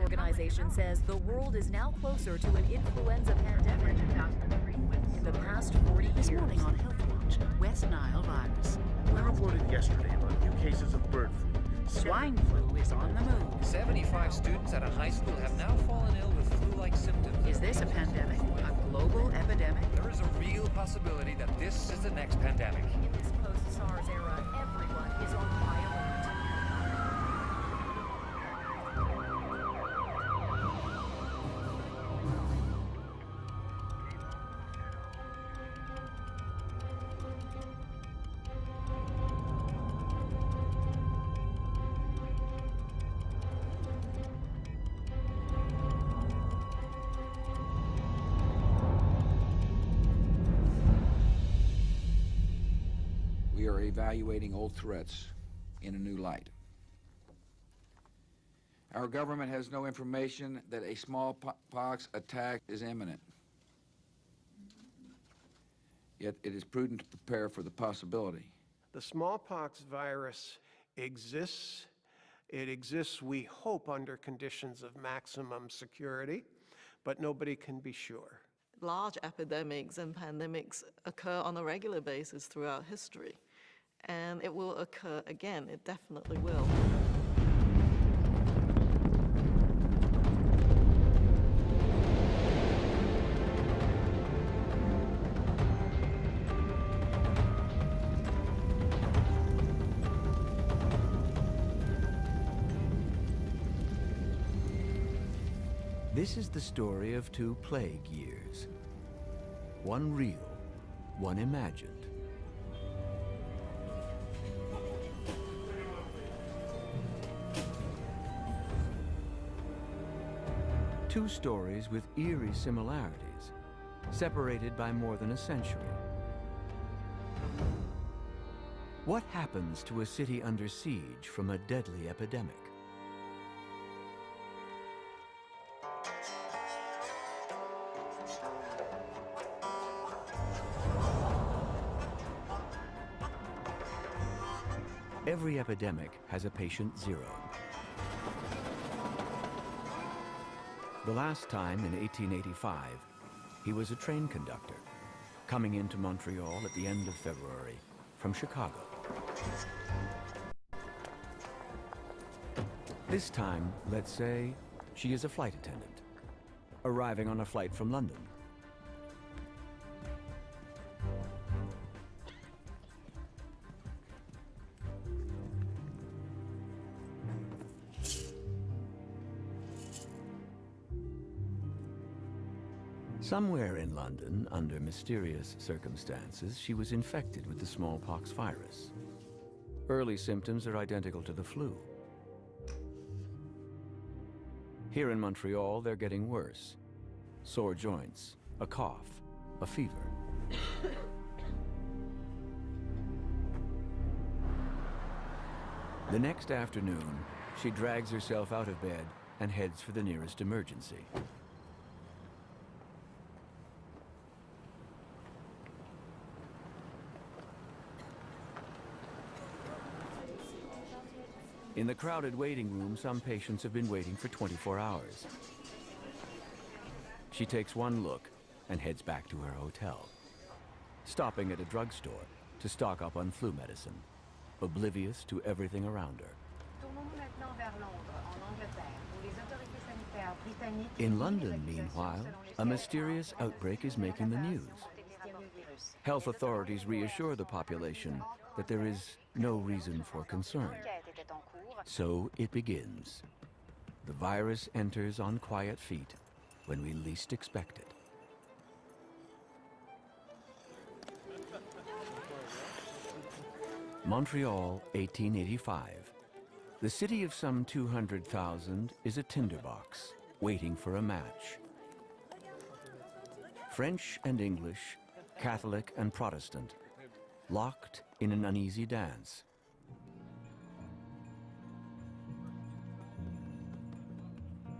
Organization says the world is now closer to an influenza pandemic. In the past 40 years. This morning on Health Watch, West Nile virus. We reported yesterday about new cases of bird flu. Swine flu is on the move. 75 students at a high school have now fallen ill with flu-like symptoms. Is this a pandemic? A global epidemic? There is a real possibility that this is the next pandemic. In this post-SARS era, everyone is on high alert. We are evaluating old threats in a new light. Our government has no information that a smallpox attack is imminent. Yet it is prudent to prepare for the possibility. The smallpox virus exists. It exists, we hope, under conditions of maximum security, but nobody can be sure. Large epidemics and pandemics occur on a regular basis throughout history. And it will occur again, it definitely will. This is the story of two plague years. One real, one imagined. Two stories with eerie similarities, separated by more than a century. What happens to a city under siege from a deadly epidemic? Every epidemic has a patient zero. The last time, in 1885, he was a train conductor, coming into Montreal at the end of February from Chicago. This time, let's say, she is a flight attendant, arriving on a flight from London. Somewhere in London, under mysterious circumstances, she was infected with the smallpox virus. Early symptoms are identical to the flu. Here in Montreal, they're getting worse. Sore joints, a cough, a fever. The next afternoon, she drags herself out of bed and heads for the nearest emergency. In the crowded waiting room, some patients have been waiting for 24 hours. She takes one look and heads back to her hotel, stopping at a drugstore to stock up on flu medicine, oblivious to everything around her. In London, meanwhile, a mysterious outbreak is making the news. Health authorities reassure the population that there is no reason for concern. So it begins. The virus enters on quiet feet when we least expect it. Montreal, 1885. The city of some 200,000 is a tinderbox, waiting for a match. French and English, Catholic and Protestant, locked in an uneasy dance.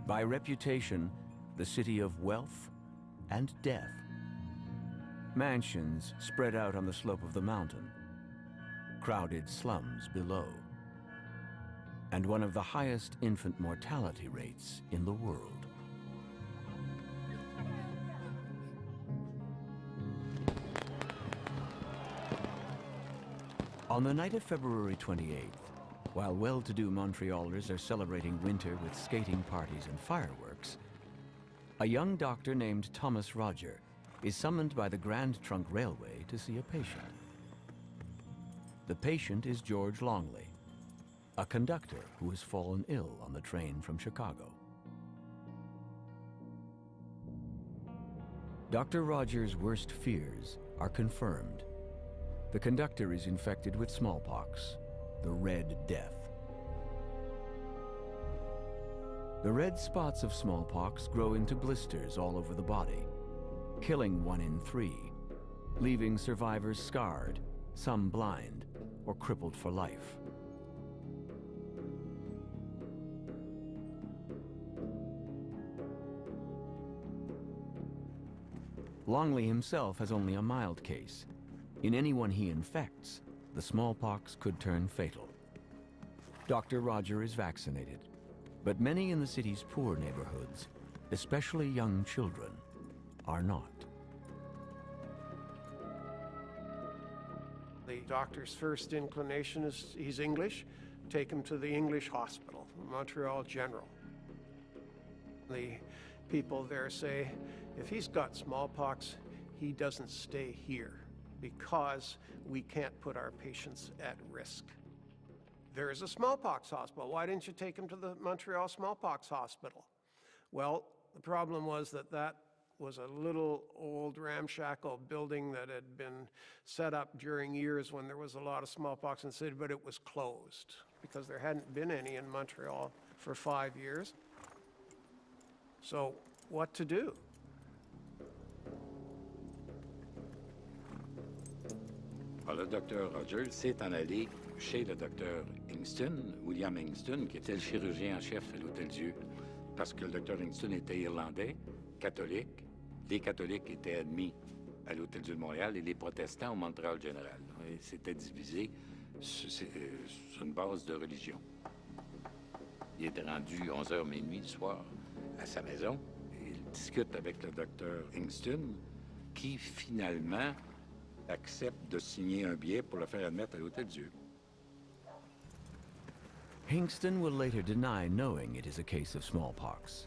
By reputation, the city of wealth and death. Mansions spread out on the slope of the mountain, crowded slums below. and one of the highest infant mortality rates in the world. On the night of February 28th, while well-to-do Montrealers are celebrating winter with skating parties and fireworks, a young doctor named Thomas Roger is summoned by the Grand Trunk Railway to see a patient. The patient is George Longley, a conductor who has fallen ill on the train from Chicago. Dr. Rogers' worst fears are confirmed. The conductor is infected with smallpox, the Red Death. The red spots of smallpox grow into blisters all over the body, killing 1 in 3, leaving survivors scarred, some blind, or crippled for life. Longley himself has only a mild case. In anyone he infects, the smallpox could turn fatal. Dr. Roger is vaccinated, but many in the city's poor neighborhoods, especially young children, are not. The doctor's first inclination is he's English. Take him to the English hospital, Montreal General. The people there say, if he's got smallpox, he doesn't stay here because we can't put our patients at risk. There is a smallpox hospital. Why didn't you take him to the Montreal Smallpox Hospital? Well, the problem was that that was a little old ramshackle building that had been set up during years when there was a lot of smallpox in the city, but it was closed because there hadn't been any in Montreal for 5 years. So what to do? Alors, le docteur Rogers s'est en allé chez le docteur Hingston, William Hingston, qui était le chirurgien en chef à l'Hôtel-Dieu, parce que le docteur Hingston était irlandais, catholique. Les catholiques étaient admis à l'Hôtel-Dieu de Montréal et les protestants au Montréal général. Et c'était divisé sur une base de religion. Il était rendu 11h minuit le soir à sa maison. Et il discute avec le docteur Hingston, qui finalement accepte de signer un billet pour le faire admettre à l'Hôtel-Dieu. Hingston will later deny knowing it is a case of smallpox.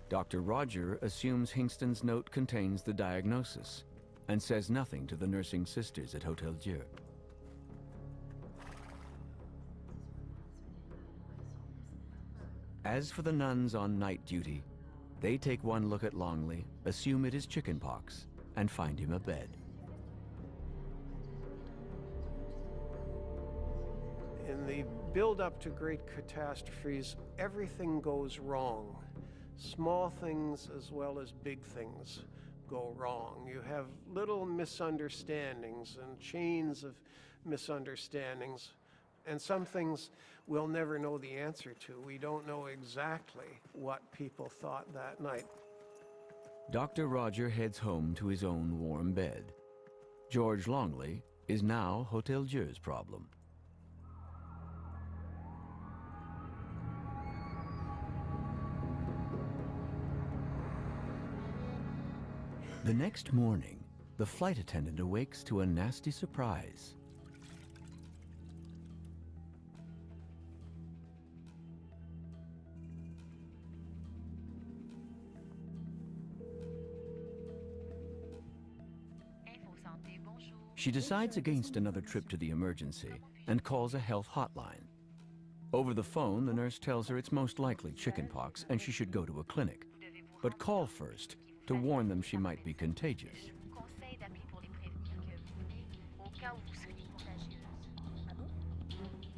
Dr. Roger assumes Hingston's note contains the diagnosis and says nothing to the nursing sisters at Hôtel-Dieu. As for the nuns on night duty, they take one look at Longley, assume it is chickenpox, and find him a bed. In the build-up to great catastrophes, everything goes wrong. Small things as well as big things go wrong. You have little misunderstandings and chains of misunderstandings, and some things we'll never know the answer to. We don't know exactly what people thought that night. Dr. Roger heads home to his own warm bed. George Longley is now Hôtel-Dieu's problem. The next morning, the flight attendant awakes to a nasty surprise. She decides against another trip to the emergency and calls a health hotline. Over the phone, the nurse tells her it's most likely chickenpox and she should go to a clinic. But call first to warn them she might be contagious.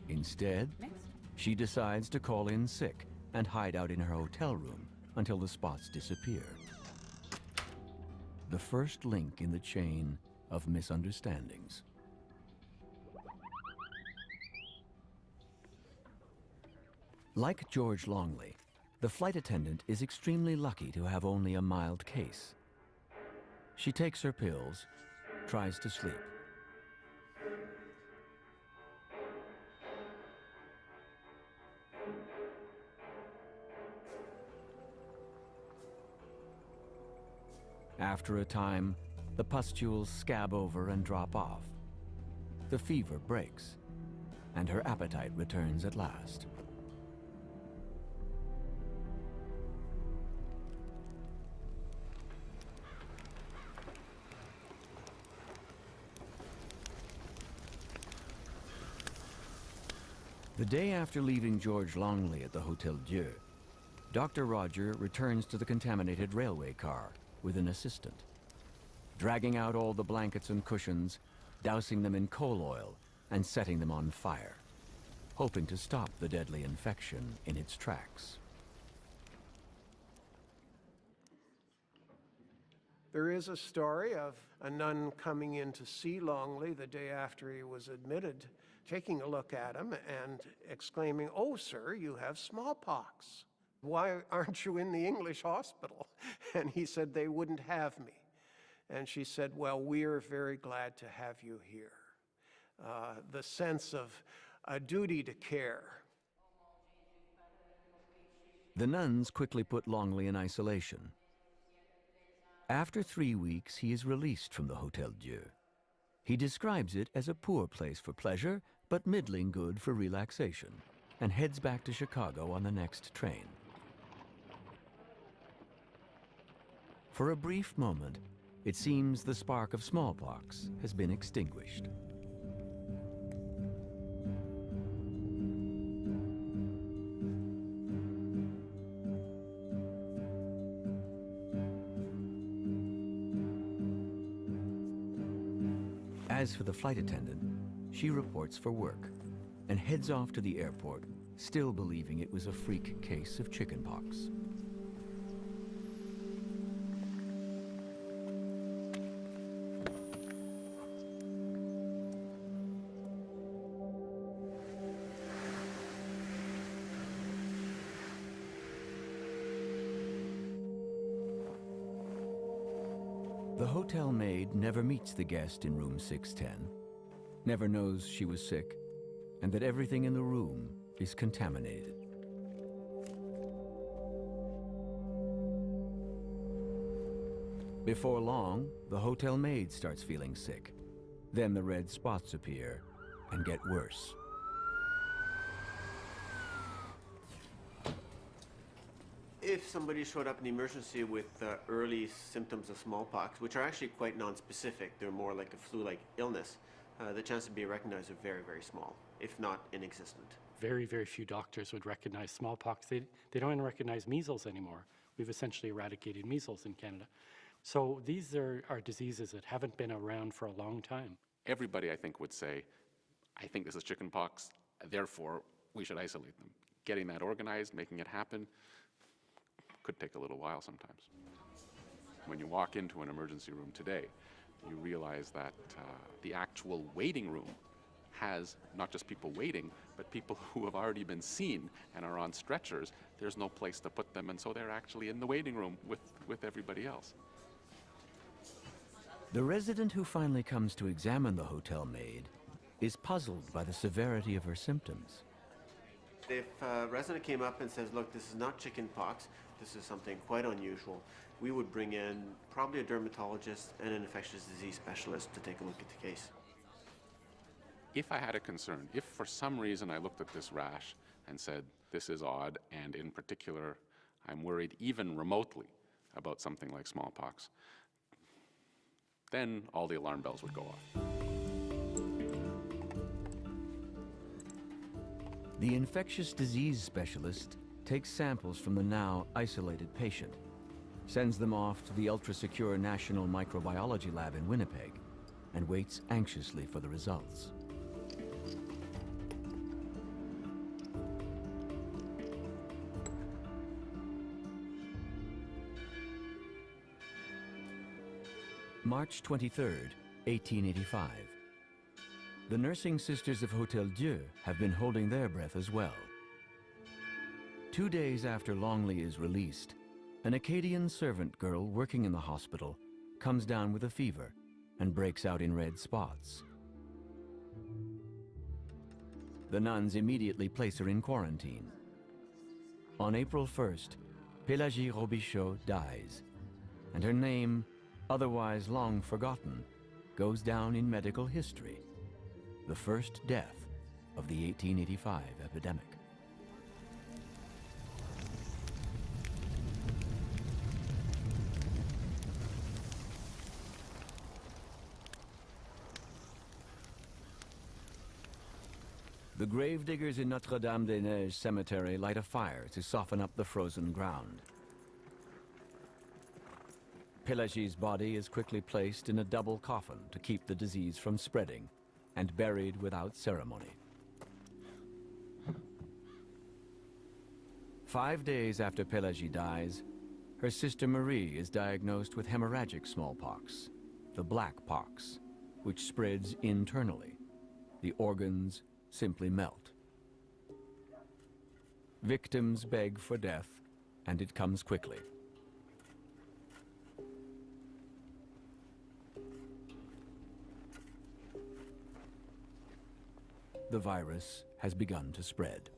Instead, she decides to call in sick and hide out in her hotel room until the spots disappear. The first link in the chain of misunderstandings. Like George Longley, the flight attendant is extremely lucky to have only a mild case. She takes her pills, tries to sleep. After a time, the pustules scab over and drop off. The fever breaks, and her appetite returns at last. The day after leaving George Longley at the Hotel Dieu, Dr. Roger returns to the contaminated railway car with an assistant, dragging out all the blankets and cushions, dousing them in coal oil, and setting them on fire, hoping to stop the deadly infection in its tracks. There is a story of a nun coming in to see Longley the day after he was admitted, taking a look at him and exclaiming, "Oh, sir, you have smallpox. Why aren't you in the English hospital?" And he said, "They wouldn't have me." And she said, "Well, we're very glad to have you here." The sense of a duty to care. The nuns quickly put Longley in isolation. After 3 weeks, he is released from the Hotel Dieu. He describes it as a poor place for pleasure, but middling good for relaxation, and heads back to Chicago on the next train. For a brief moment, it seems the spark of smallpox has been extinguished. As for the flight attendant, she reports for work and heads off to the airport, still believing it was a freak case of chickenpox. The hotel maid never meets the guest in room 610, never knows she was sick, and that everything in the room is contaminated. Before long, the hotel maid starts feeling sick. Then the red spots appear and get worse. If somebody showed up in the emergency with early symptoms of smallpox, which are actually quite non-specific, they're more like a flu-like illness, the chance to be recognized are very, very small, if not inexistent. Very, very few doctors would recognize smallpox. They don't even recognize measles anymore. We've essentially eradicated measles in Canada. So these are diseases that haven't been around for a long time. Everybody, I think, would say, I think this is chickenpox, therefore we should isolate them. Getting that organized, making it happen, could take a little while sometimes. When you walk into an emergency room today, you realize that the actual waiting room has not just people waiting, but people who have already been seen and are on stretchers. There's no place to put them, and so they're actually in the waiting room with everybody else. The resident who finally comes to examine the hotel maid is puzzled by the severity of her symptoms. If a resident came up and says, look, this is not chickenpox, this is something quite unusual, we would bring in probably a dermatologist and an infectious disease specialist to take a look at the case. If I had a concern, if for some reason I looked at this rash and said, this is odd, and in particular, I'm worried even remotely about something like smallpox, then all the alarm bells would go off. The infectious disease specialist takes samples from the now isolated patient, sends them off to the ultra-secure National Microbiology Lab in Winnipeg, and waits anxiously for the results. March 23rd, 1885. The nursing sisters of Hotel Dieu have been holding their breath as well. 2 days after Longley is released, an Acadian servant girl working in the hospital comes down with a fever and breaks out in red spots. The nuns immediately place her in quarantine. On April 1st, Pélagie Robichaud dies, and her name otherwise long forgotten, goes down in medical history. The first death of the 1885 epidemic. The gravediggers in Notre-Dame-des-Neiges cemetery light a fire to soften up the frozen ground. Pelagie's body is quickly placed in a double coffin to keep the disease from spreading and buried without ceremony. 5 days after Pelagie dies, her sister Marie is diagnosed with hemorrhagic smallpox, the black pox, which spreads internally. The organs simply melt. Victims beg for death, and it comes quickly. The virus has begun to spread.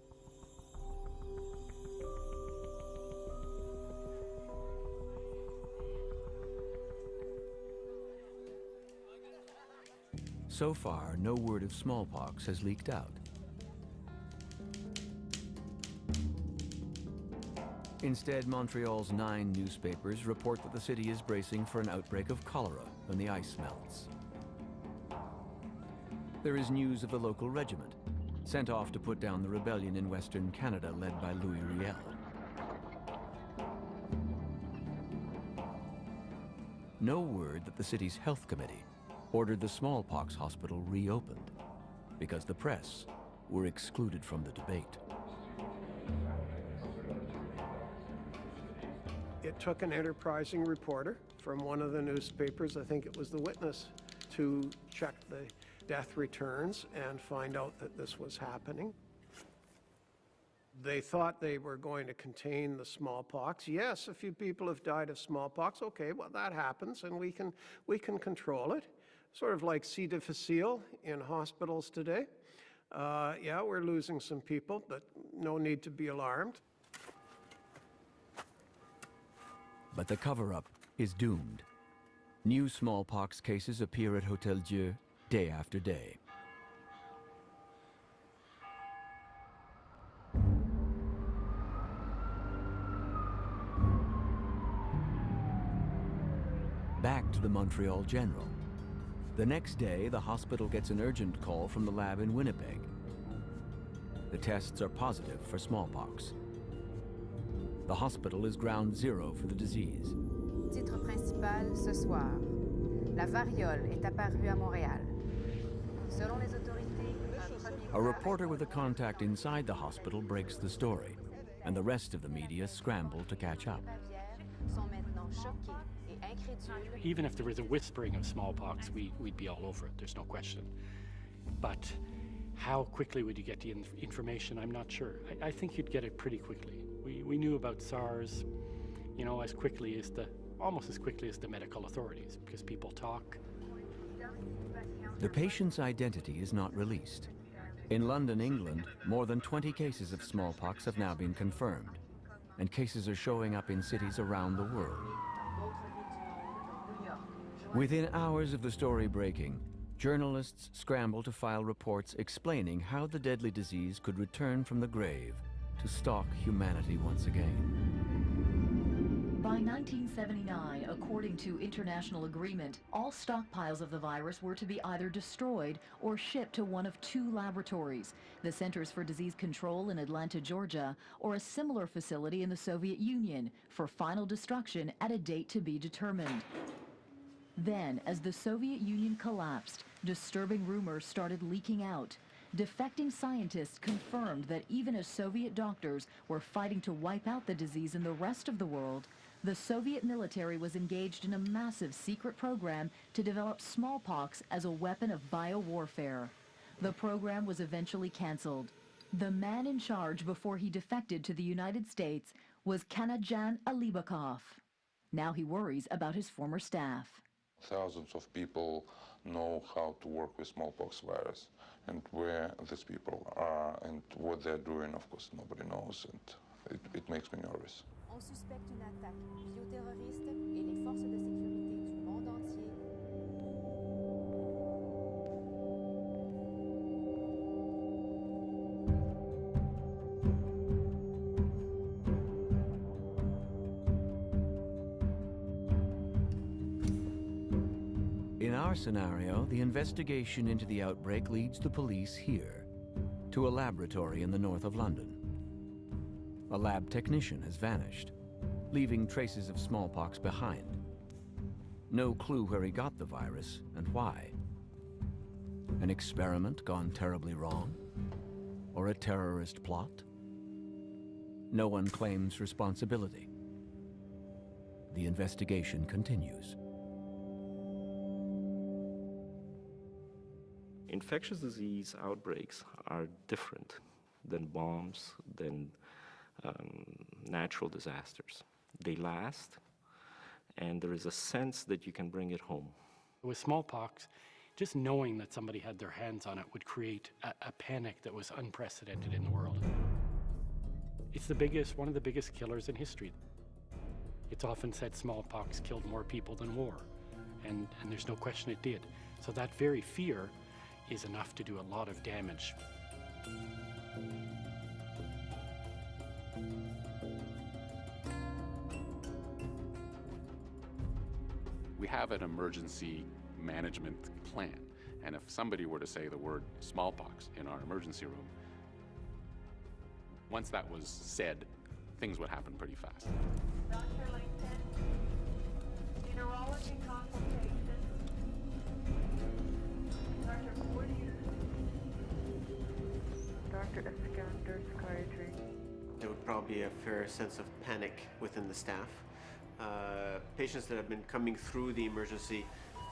So far, no word of smallpox has leaked out. Instead, Montreal's 9 newspapers report that the city is bracing for an outbreak of cholera when the ice melts. There is news of the local regiment, sent off to put down the rebellion in Western Canada led by Louis Riel. No word that the city's health committee ordered the smallpox hospital reopened because the press were excluded from the debate. It took an enterprising reporter from one of the newspapers, I think it was The Witness, to check the death returns and find out that this was happening. They thought they were going to contain the smallpox. Yes, a few people have died of smallpox. Okay, well, that happens, and we can control it. Sort of like C. difficile in hospitals today. Yeah, we're losing some people, but no need to be alarmed. But the cover-up is doomed. New smallpox cases appear at Hotel Dieu day after day. Back to the Montreal General. The next day, the hospital gets an urgent call from the lab in Winnipeg. The tests are positive for smallpox. The hospital is ground zero for the disease. Titre principal ce soir. La variole est apparue à Montréal. Selon les autorités, A reporter with a contact inside the hospital breaks the story, and the rest of the media scramble to catch up. sont maintenant choqués et incrédules. Even if there was a whispering of smallpox, we'd be all over it, there's no question. But how quickly would you get the information? I'm not sure. I think you'd get it pretty quickly. We knew about SARS, you know, almost as quickly as the medical authorities, because people talk. The patient's identity is not released. In London, England, more than 20 cases of smallpox have now been confirmed, and cases are showing up in cities around the world. Within hours of the story breaking, journalists scramble to file reports explaining how the deadly disease could return from the grave to stalk humanity once again. By 1979, according to international agreement, all stockpiles of the virus were to be either destroyed or shipped to one of 2 laboratories, the Centers for Disease Control in Atlanta, Georgia, or a similar facility in the Soviet Union, for final destruction at a date to be determined. Then, as the Soviet Union collapsed, disturbing rumors started leaking out. Defecting scientists confirmed that even as Soviet doctors were fighting to wipe out the disease in the rest of the world, the Soviet military was engaged in a massive secret program to develop smallpox as a weapon of biowarfare. The program was eventually canceled. The man in charge before he defected to the United States was Kanajan Alibakov. Now he worries about his former staff. Thousands of people know how to work with smallpox virus, and where these people are and what they're doing, of course, nobody knows, and it makes me nervous. On suspecte une attaque bioterroriste et les forces de sécurité du monde our scenario, the investigation into the outbreak leads the police here, to a laboratory in the north of London. A lab technician has vanished, leaving traces of smallpox behind. No clue where he got the virus and why. An experiment gone terribly wrong? Or a terrorist plot? No one claims responsibility. The investigation continues. Infectious disease outbreaks are different than bombs, than natural disasters. They last, and there is a sense that you can bring it home. With smallpox, just knowing that somebody had their hands on it would create a panic that was unprecedented in the world. It's one of the biggest killers in history. It's often said smallpox killed more people than war, and there's no question it did. So that very fear is enough to do a lot of damage. We have an emergency management plan, and if somebody were to say the word smallpox in our emergency room, once that was said, things would happen pretty fast. Dr. Langton, neurology consultation. Dr. Porteous. Dr. Iskander, psychiatry. There would probably be a fair sense of panic within the staff. Patients that have been coming through the emergency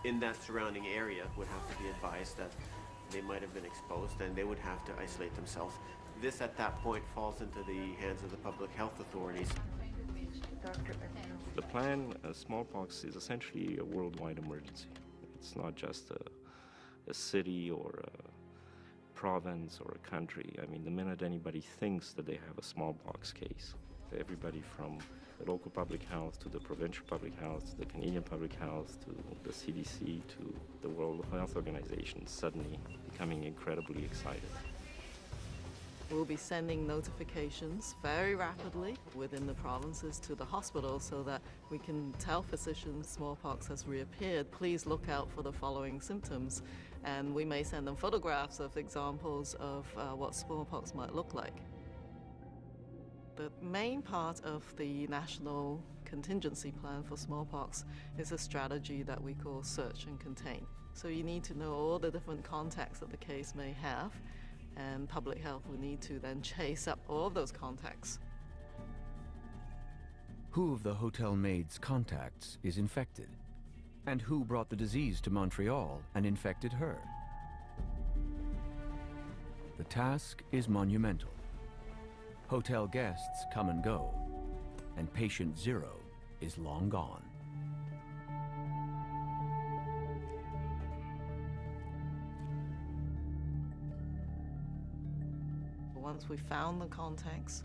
in that surrounding area would have to be advised that they might have been exposed and they would have to isolate themselves. This at that point falls into the hands of the public health authorities. The plan, smallpox, is essentially a worldwide emergency. It's not just a city or a province or a country. I mean, the minute anybody thinks that they have a smallpox case, everybody from the local public health to the provincial public health, to the Canadian public health, to the CDC, to the World Health Organization, suddenly becoming incredibly excited. We'll be sending notifications very rapidly within the provinces to the hospital so that we can tell physicians smallpox has reappeared. Please look out for the following symptoms. And we may send them photographs of examples of what smallpox might look like. The main part of the national contingency plan for smallpox is a strategy that we call search and contain. So you need to know all the different contacts that the case may have, and public health will need to then chase up all of those contacts. Who of the hotel maid's contacts is infected? And who brought the disease to Montreal and infected her? The task is monumental. Hotel guests come and go, and patient zero is long gone. Once we found the contacts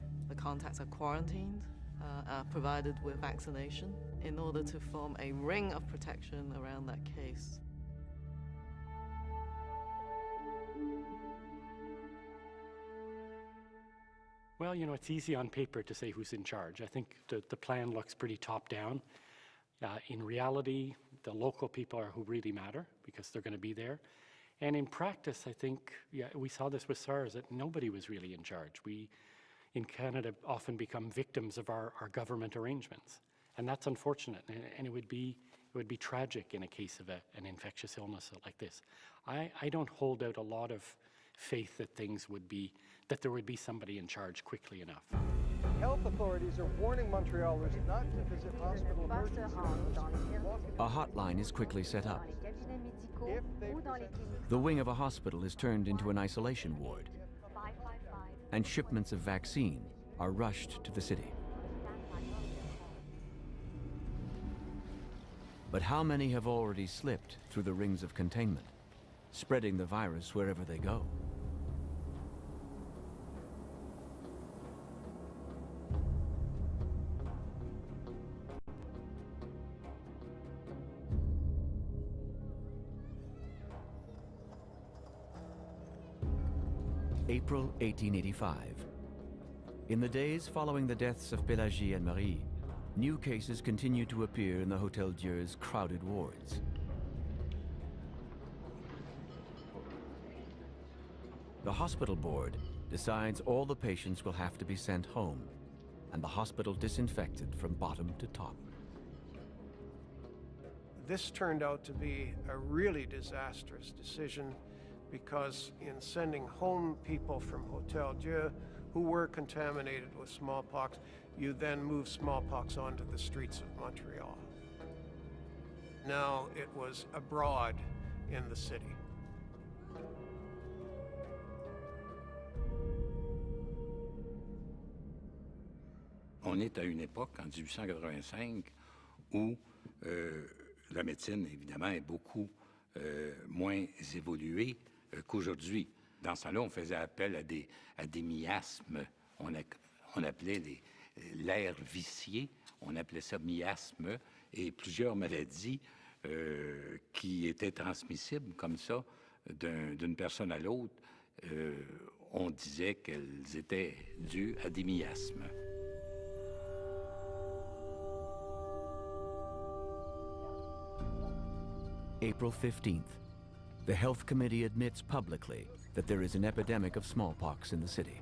are quarantined, are provided with vaccination in order to form a ring of protection around that case. Well, you know, it's easy on paper to say who's in charge. I think the plan looks pretty top-down. In reality, the local people are who really matter because they're going to be there. And in practice, I think, we saw this with SARS, that nobody was really in charge. We, in Canada, often become victims of our government arrangements. And that's unfortunate, and it would be tragic in a case of an infectious illness like this. I don't hold out a lot of faith that there would be somebody in charge quickly enough. Health authorities are warning Montrealers not to visit hospital emergency rooms. A hotline is quickly set up. The wing of a hospital is turned into an isolation ward, and shipments of vaccine are rushed to the city. But how many have already slipped through the rings of containment, spreading the virus wherever they go? April 1885. In the days following the deaths of Pélagie and Marie, new cases continue to appear in the Hôtel Dieu's crowded wards. the hospital board decides all the patients will have to be sent home and the hospital disinfected from bottom to top. This turned out to be a really disastrous decision because in sending home people from Hotel Dieu who were contaminated with smallpox, you then move smallpox onto the streets of Montreal. Now it was abroad in the city. On est à une époque, en 1885, où la médecine, évidemment, est beaucoup moins évoluée qu'aujourd'hui. Dans ce temps-là, on faisait appel à des miasmes. On appelait l'air vicié, on appelait ça miasme, et plusieurs maladies qui étaient transmissibles comme ça d'une personne à l'autre, on disait qu'elles étaient dues à des miasmes. April 15th. The Health Committee admits publicly that there is an epidemic of smallpox in the city.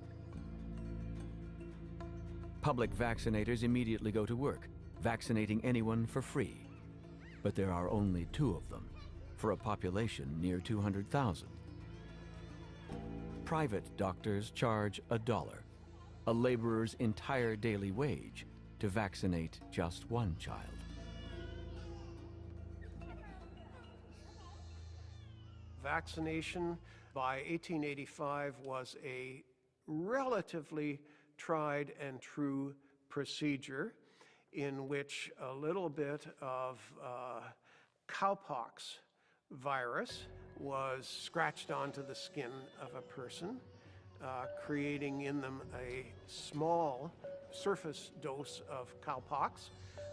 Public vaccinators immediately go to work, vaccinating anyone for free. But there are only 2 of them, for a population near 200,000. Private doctors charge $1, a laborer's entire daily wage, to vaccinate just 1 child. Vaccination by 1885 was a relatively tried and true procedure in which a little bit of cowpox virus was scratched onto the skin of a person, creating in them a small surface dose of cowpox,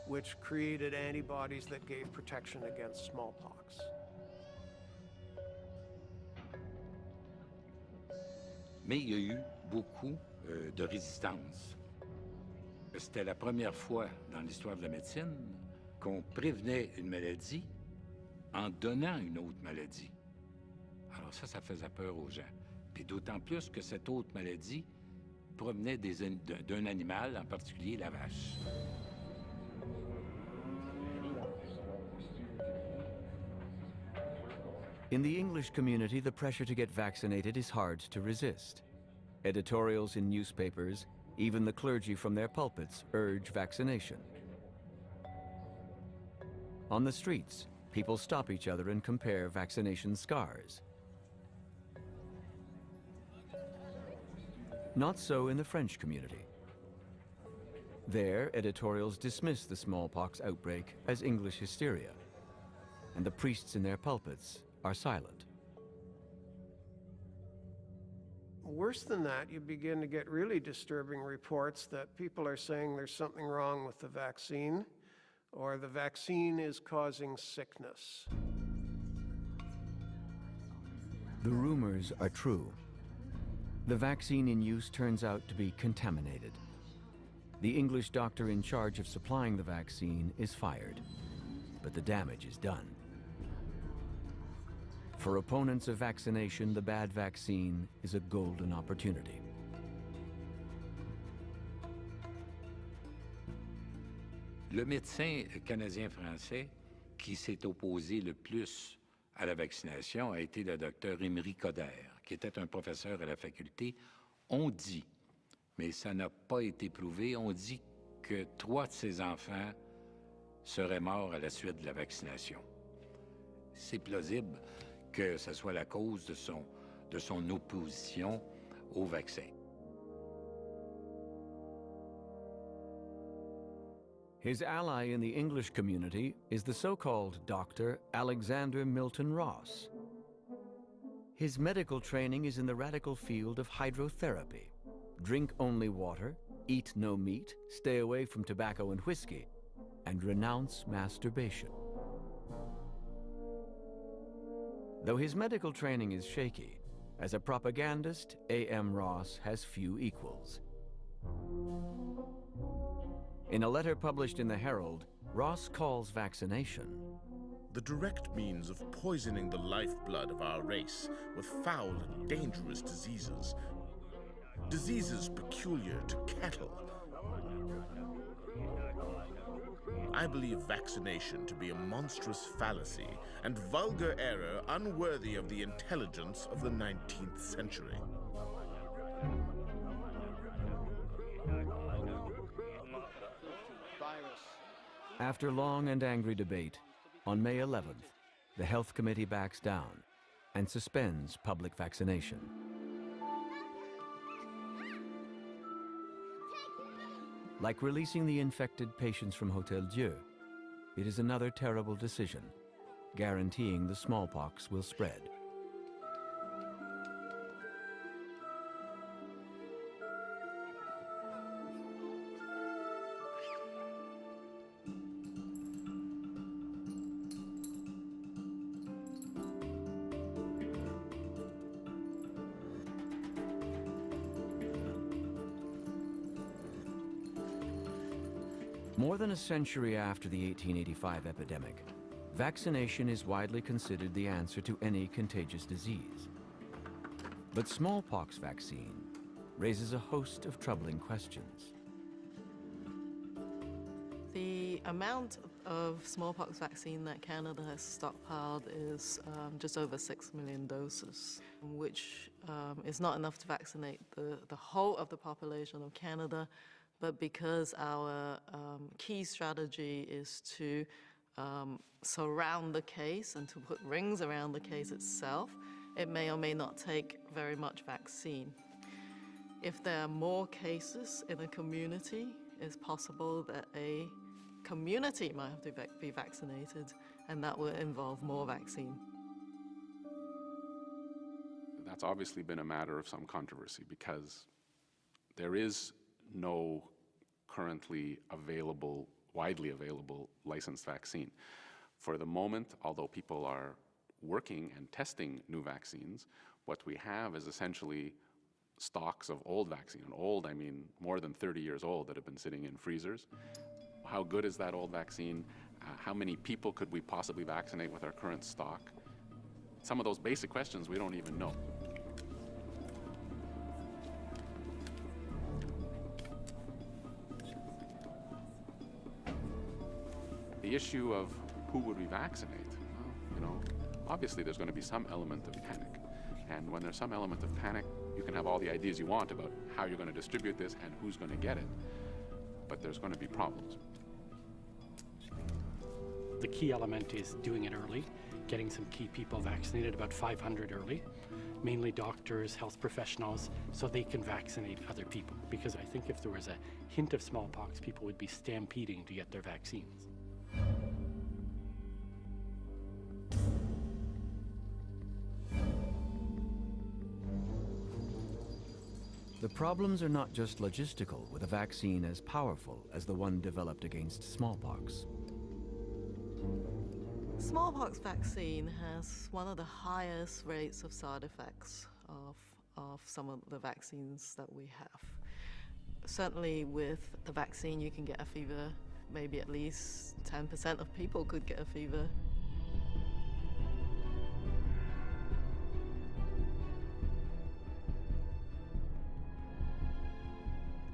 which created antibodies that gave protection against smallpox. Mais il y a eu beaucoup de résistance. C'était la première fois dans l'histoire de la médecine qu'on prévenait une maladie en donnant une autre maladie. Alors ça faisait peur aux gens. Puis d'autant plus que cette autre maladie provenait d'un animal, en particulier la vache. In the English community, the pressure to get vaccinated is hard to resist. Editorials in newspapers, even the clergy from their pulpits, urge vaccination. On the streets, people stop each other and compare vaccination scars. Not so in the French community. There, editorials dismiss the smallpox outbreak as English hysteria, and the priests in their pulpits are silent. Worse than that, you begin to get really disturbing reports that people are saying there's something wrong with the vaccine, or the vaccine is causing sickness. The rumors are true. The vaccine in use turns out to be contaminated. The English doctor in charge of supplying the vaccine is fired, but the damage is done. For opponents of vaccination, the bad vaccine is a golden opportunity. Le médecin canadien-français qui s'est opposé le plus à la vaccination a été le docteur Émery Coder, qui était un professeur à la faculté. On dit, mais ça n'a pas été prouvé, on dit que 3 de ses enfants seraient morts à la suite de la vaccination. C'est plausible que ce soit la cause de son opposition au vaccin. His ally in the English community is the so-called Dr. Alexander Milton Ross. His medical training is in the radical field of hydrotherapy. Drink only water, eat no meat, stay away from tobacco and whiskey, and renounce masturbation. Though his medical training is shaky, as a propagandist, A.M. Ross has few equals. In a letter published in the Herald, Ross calls vaccination the direct means of poisoning the lifeblood of our race with foul and dangerous diseases. Diseases peculiar to cattle. I believe vaccination to be a monstrous fallacy and vulgar error unworthy of the intelligence of the 19th century. After long and angry debate, on May 11th, the Health Committee backs down and suspends public vaccination. Like releasing the infected patients from Hotel Dieu, it is another terrible decision, guaranteeing the smallpox will spread. More than a century after the 1885 epidemic, vaccination is widely considered the answer to any contagious disease. But smallpox vaccine raises a host of troubling questions. The amount of smallpox vaccine that Canada has stockpiled is just over 6 million doses, which is not enough to vaccinate the whole of the population of Canada. But because our key strategy is to surround the case and to put rings around the case itself, it may or may not take very much vaccine. If there are more cases in a community, it's possible that a community might have to be vaccinated, and that will involve more vaccine. That's obviously been a matter of some controversy because there is no currently available, widely available licensed vaccine. For the moment, although people are working and testing new vaccines, what we have is essentially stocks of old vaccine. And old, I mean more than 30 years old, that have been sitting in freezers. How good is that old vaccine? How many people could we possibly vaccinate with our current stock? Some of those basic questions we don't even know. The issue of who would we vaccinate? Well, obviously there's going to be some element of panic. And when there's some element of panic, you can have all the ideas you want about how you're going to distribute this and who's going to get it. But there's going to be problems. The key element is doing it early, getting some key people vaccinated, about 500 early, mainly doctors, health professionals, so they can vaccinate other people. Because I think if there was a hint of smallpox, people would be stampeding to get their vaccines. The problems are not just logistical with a vaccine as powerful as the one developed against smallpox. Smallpox vaccine has one of the highest rates of side effects of some of the vaccines that we have. Certainly with the vaccine you can get a fever, maybe at least 10% of people could get a fever.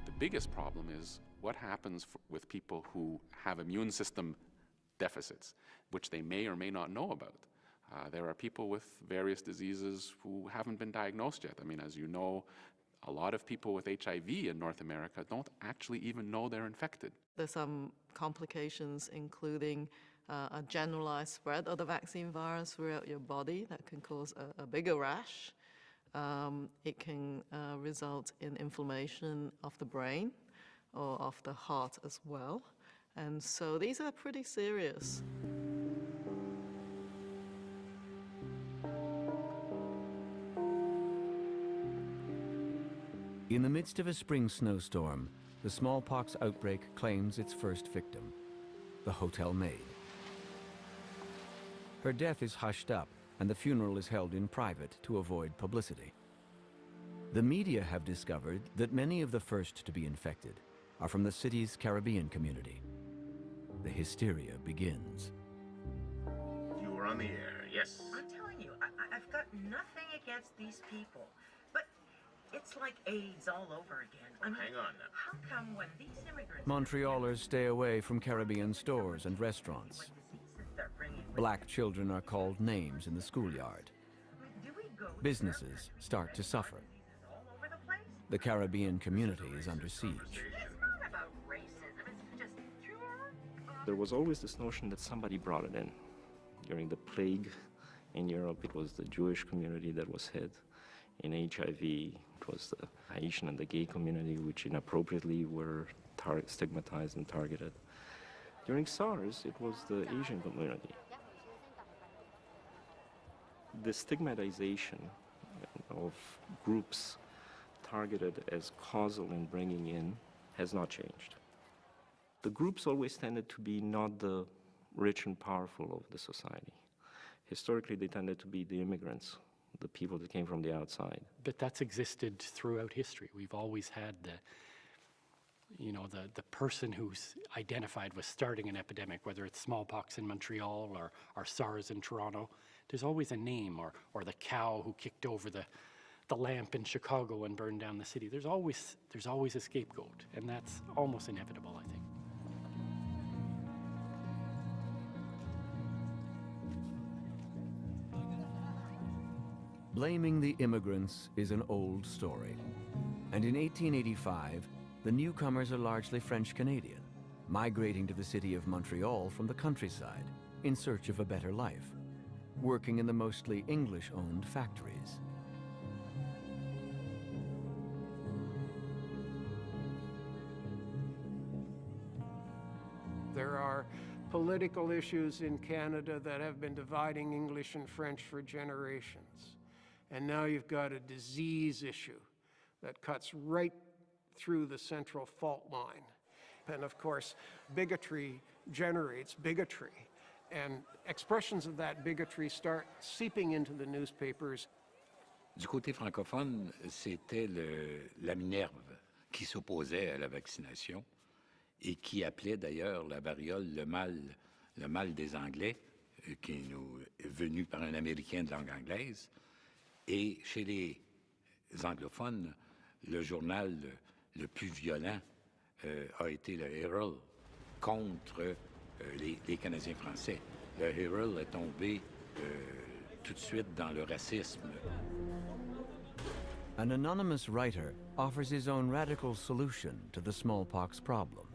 The biggest problem is what happens with people who have immune system deficits, which they may or may not know about. There are people with various diseases who haven't been diagnosed yet. I mean, as you know, a lot of people with HIV in North America don't actually even know they're infected. There's some complications, including a generalized spread of the vaccine virus throughout your body that can cause a bigger rash. It can result in inflammation of the brain or of the heart as well. And so these are pretty serious. In the midst of a spring snowstorm, the smallpox outbreak claims its first victim, the hotel maid. Her death is hushed up, and the funeral is held in private to avoid publicity. The media have discovered that many of the first to be infected are from the city's Caribbean community. The hysteria begins. on the air. Yes. I'm telling you, I've got nothing against these people, but it's like AIDS all over again. I mean, Hang on now. how come when these immigrants... Montrealers stay away from Caribbean stores and restaurants. Black children are called names in the schoolyard. Businesses start to suffer. The Caribbean community is under siege. There was always this notion that somebody brought it in. During the plague in Europe, it was the Jewish community that was hit. In HIV, it was the Haitian and the gay community, which inappropriately were stigmatized and targeted. During SARS, it was the Asian community. The stigmatization of groups targeted as causal in bringing in has not changed. The groups always tended to be not the rich and powerful of the society. Historically, they tended to be the immigrants, the people that came from the outside. But that's existed throughout history. We've always had the person who's identified with starting an epidemic, whether it's smallpox in Montreal or SARS in Toronto. There's always a name, or the cow who kicked over the lamp in Chicago and burned down the city. There's always a scapegoat, and that's almost inevitable, I think. Blaming the immigrants is an old story. And in 1885, the newcomers are largely French-Canadian, migrating to the city of Montreal from the countryside in search of a better life, working in the mostly English-owned factories. There are political issues in Canada that have been dividing English and French for generations. And now you've got a disease issue that cuts right through the central fault line. And of course, bigotry generates bigotry. And expressions of that bigotry start seeping into the newspapers. Du côté francophone, c'était la Minerve qui s'opposait à la vaccination et qui appelait d'ailleurs la variole le mal des Anglais, qui est venu par un Américain de langue anglaise. Et chez les anglophones, le journal le plus violent a été le Herald contre les Canadiens français. Le Herald est tombé tout de suite dans le racisme. An anonymous writer offers his own radical solution to the smallpox problem.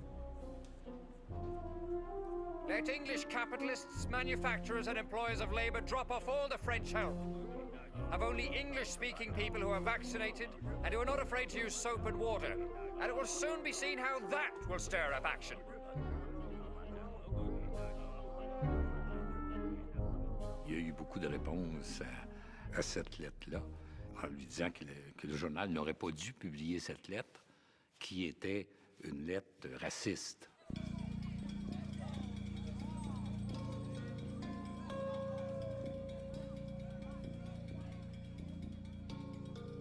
Let English capitalists, manufacturers and employers of labor drop off all the French help. Have only English-speaking people who are vaccinated and who are not afraid to use soap and water. And it will soon be seen how that will stir up action. Il y a eu beaucoup de réponses à cette lettre-là, en lui disant que le journal n'aurait pas dû publier cette lettre, qui était une lettre raciste.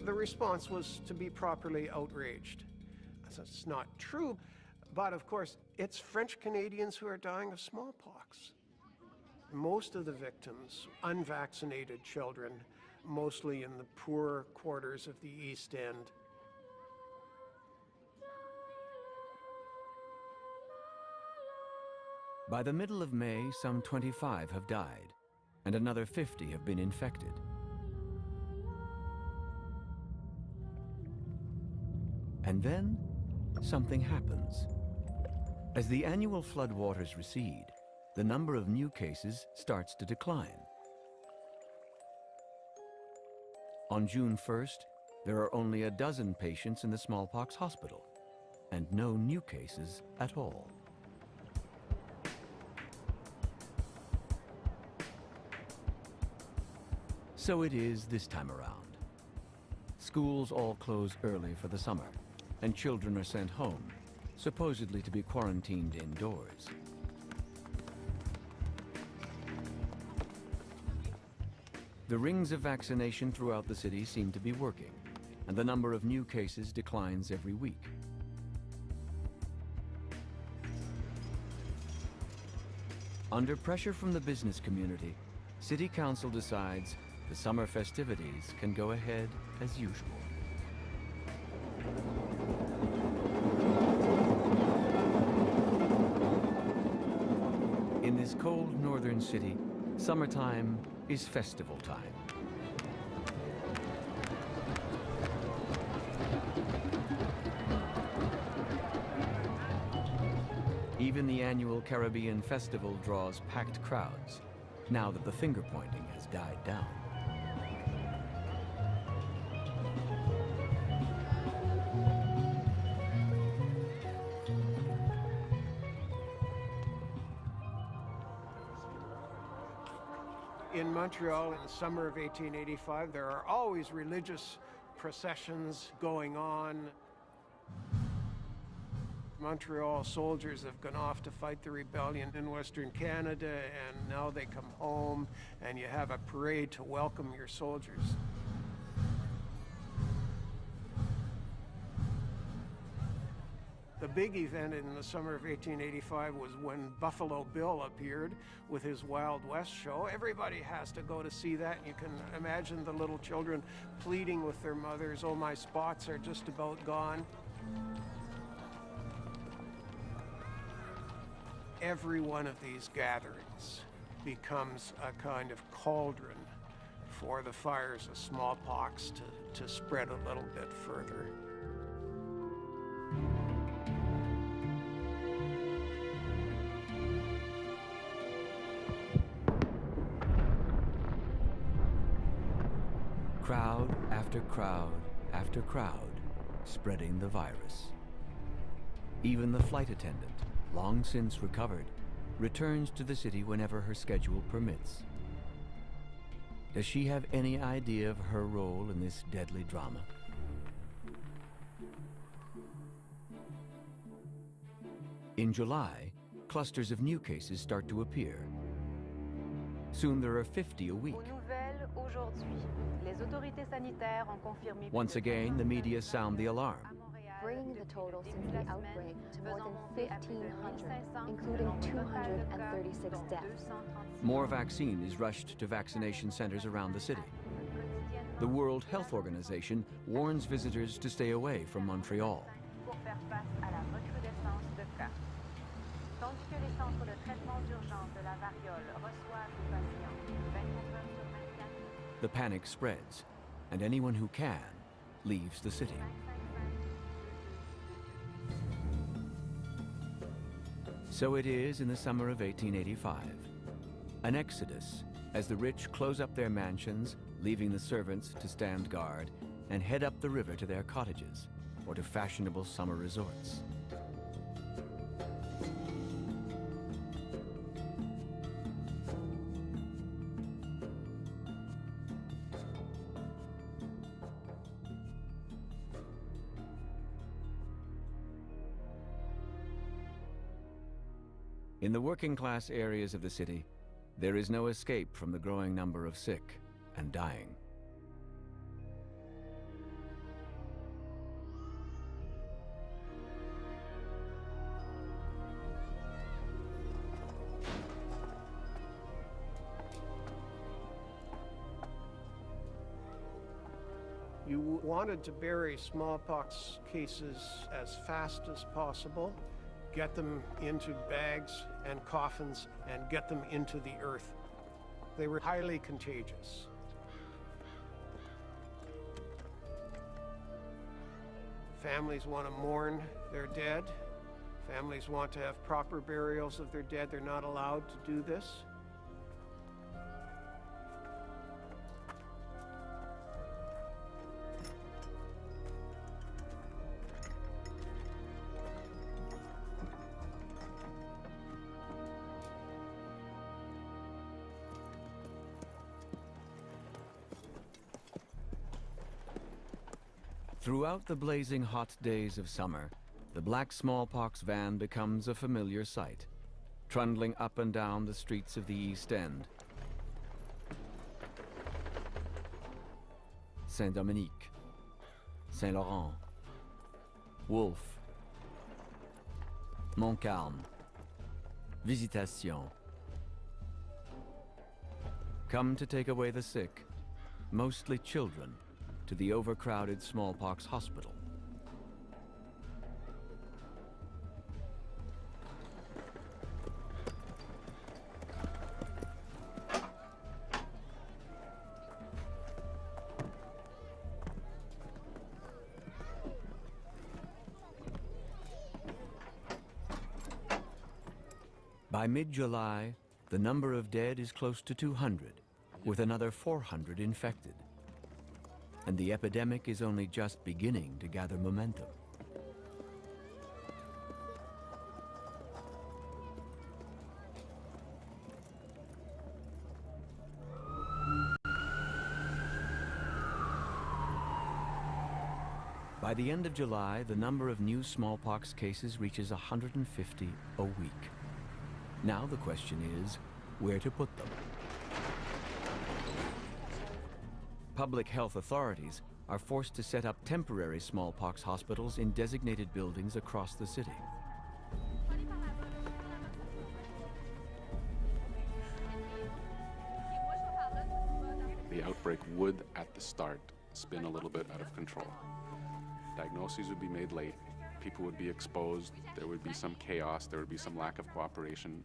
The response was to be properly outraged. That's not true, but of course, it's French Canadians who are dying of smallpox. Most of the victims, unvaccinated children, mostly in the poor quarters of the East End. By the middle of May, some 25 have died, and another 50 have been infected. And then, something happens. As the annual floodwaters recede, the number of new cases starts to decline. On June 1st, there are only a dozen patients in the smallpox hospital, and no new cases at all. So it is this time around. Schools all close early for the summer, and children are sent home, supposedly to be quarantined indoors. The rings of vaccination throughout the city seem to be working, and the number of new cases declines every week. Under pressure from the business community, City Council decides the summer festivities can go ahead as usual. In this cold northern city, summertime is festival time. Even the annual Caribbean Festival draws packed crowds, now that the finger-pointing has died down. In Montreal in the summer of 1885, there are always religious processions going on. Montreal soldiers have gone off to fight the rebellion in Western Canada, and now they come home, and you have a parade to welcome your soldiers. The big event in the summer of 1885 was when Buffalo Bill appeared with his Wild West show. Everybody has to go to see that. You can imagine the little children pleading with their mothers, "Oh, my spots are just about gone." Every one of these gatherings becomes a kind of cauldron for the fires of smallpox to spread a little bit further. Crowd after crowd after crowd, spreading the virus. Even the flight attendant, long since recovered, returns to the city whenever her schedule permits. Does she have any idea of her role in this deadly drama? In July, clusters of new cases start to appear. Soon there are 50 a week. Once again, the media sound the alarm. Bringing the total since the outbreak to more than 1,500, including 236 deaths. More vaccine is rushed to vaccination centers around the city. The World Health Organization warns visitors to stay away from Montreal. The panic spreads, and anyone who can leaves the city. So it is in the summer of 1885. An exodus as the rich close up their mansions, leaving the servants to stand guard and head up the river to their cottages or to fashionable summer resorts. In the working-class areas of the city, there is no escape from the growing number of sick and dying. You wanted to bury smallpox cases as fast as possible, get them into bags and coffins, and get them into the earth. They were highly contagious. Families want to mourn their dead. Families want to have proper burials of their dead. They're not allowed to do this. Throughout the blazing hot days of summer, the black smallpox van becomes a familiar sight, trundling up and down the streets of the East End. Saint-Dominique, Saint-Laurent, Wolfe, Montcalm, Visitation, come to take away the sick, mostly children, to the overcrowded smallpox hospital. By mid-July, the number of dead is close to 200, with another 400 infected. And the epidemic is only just beginning to gather momentum. By the end of July, the number of new smallpox cases reaches 150 a week. Now the question is, where to put them? Public health authorities are forced to set up temporary smallpox hospitals in designated buildings across the city. The outbreak would, at the start, spin a little bit out of control. Diagnoses would be made late, people would be exposed, there would be some chaos, there would be some lack of cooperation.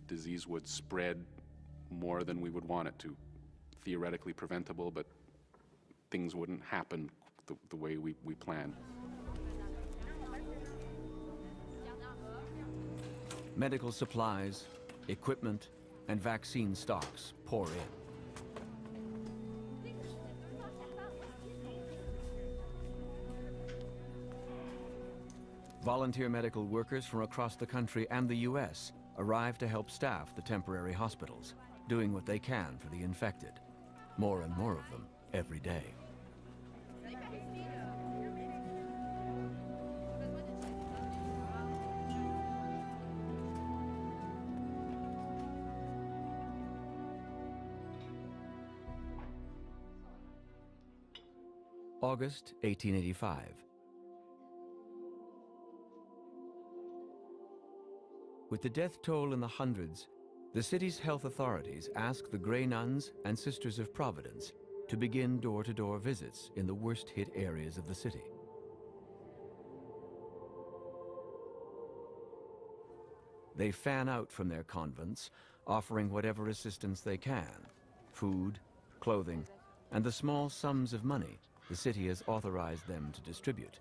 Disease would spread more than we would want it to. Theoretically preventable, but things wouldn't happen the way we planned. Medical supplies, equipment, and vaccine stocks pour in. Volunteer medical workers from across the country and the U.S. arrive to help staff the temporary hospitals, doing what they can for the infected. More and more of them every day. August 1885. With the death toll in the hundreds, the city's health authorities ask the Grey Nuns and Sisters of Providence to begin door-to-door visits in the worst-hit areas of the city. They fan out from their convents, offering whatever assistance they can: food, clothing, and the small sums of money the city has authorized them to distribute,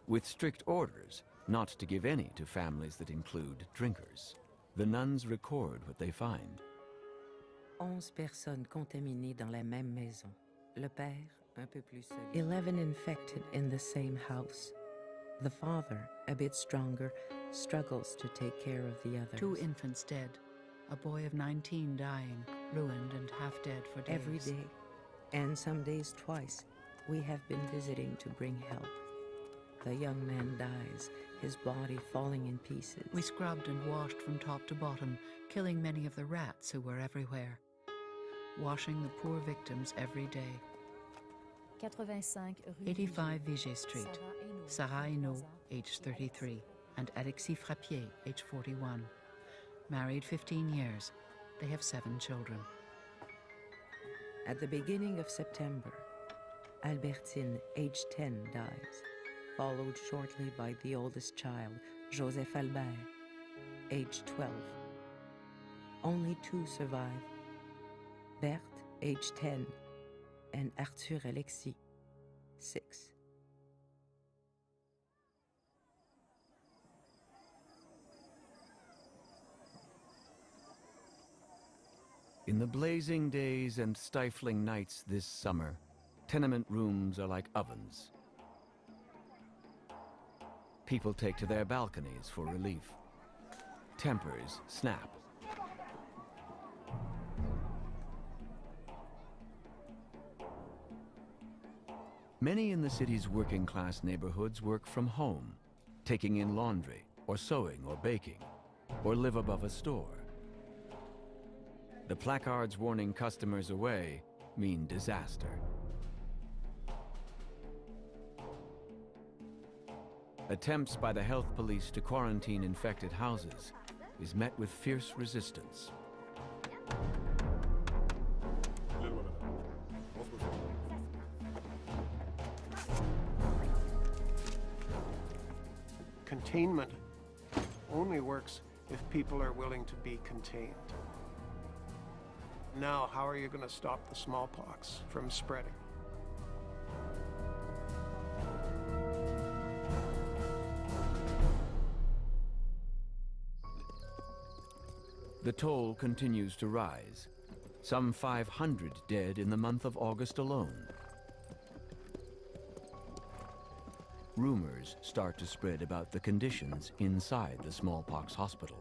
with strict orders not to give any to families that include drinkers. The nuns record what they find. 11 personnes contaminées dans la même maison. Le père, un peu plus solide. 11 infected in the same house. The father, a bit stronger, struggles to take care of the others. 2 infants dead. A boy of 19 dying, ruined and half dead for days. Every day, and some days twice, we have been visiting to bring help. The young man dies, his body falling in pieces. We scrubbed and washed from top to bottom, killing many of the rats who were everywhere. Washing the poor victims every day. 85 Viger Street. Sarah Hainaut, age 33, and Alexis Frappier, age 41. Married 15 years. They have 7 children. At the beginning of September, Albertine, age 10, dies, followed shortly by the oldest child, Joseph Albert, age 12. Only 2 survive: Berthe, age 10, and Arthur Alexis, 6. In the blazing days and stifling nights this summer, tenement rooms are like ovens. People take to their balconies for relief. Tempers snap. Many in the city's working-class neighborhoods work from home, taking in laundry, or sewing, or baking, or live above a store. The placards warning customers away mean disaster. Attempts by the health police to quarantine infected houses is met with fierce resistance. containment only works if people are willing to be contained. Now, how are you going to stop the smallpox from spreading? The toll continues to rise. Some 500 dead in the month of August alone. Rumors start to spread about the conditions inside the smallpox hospital.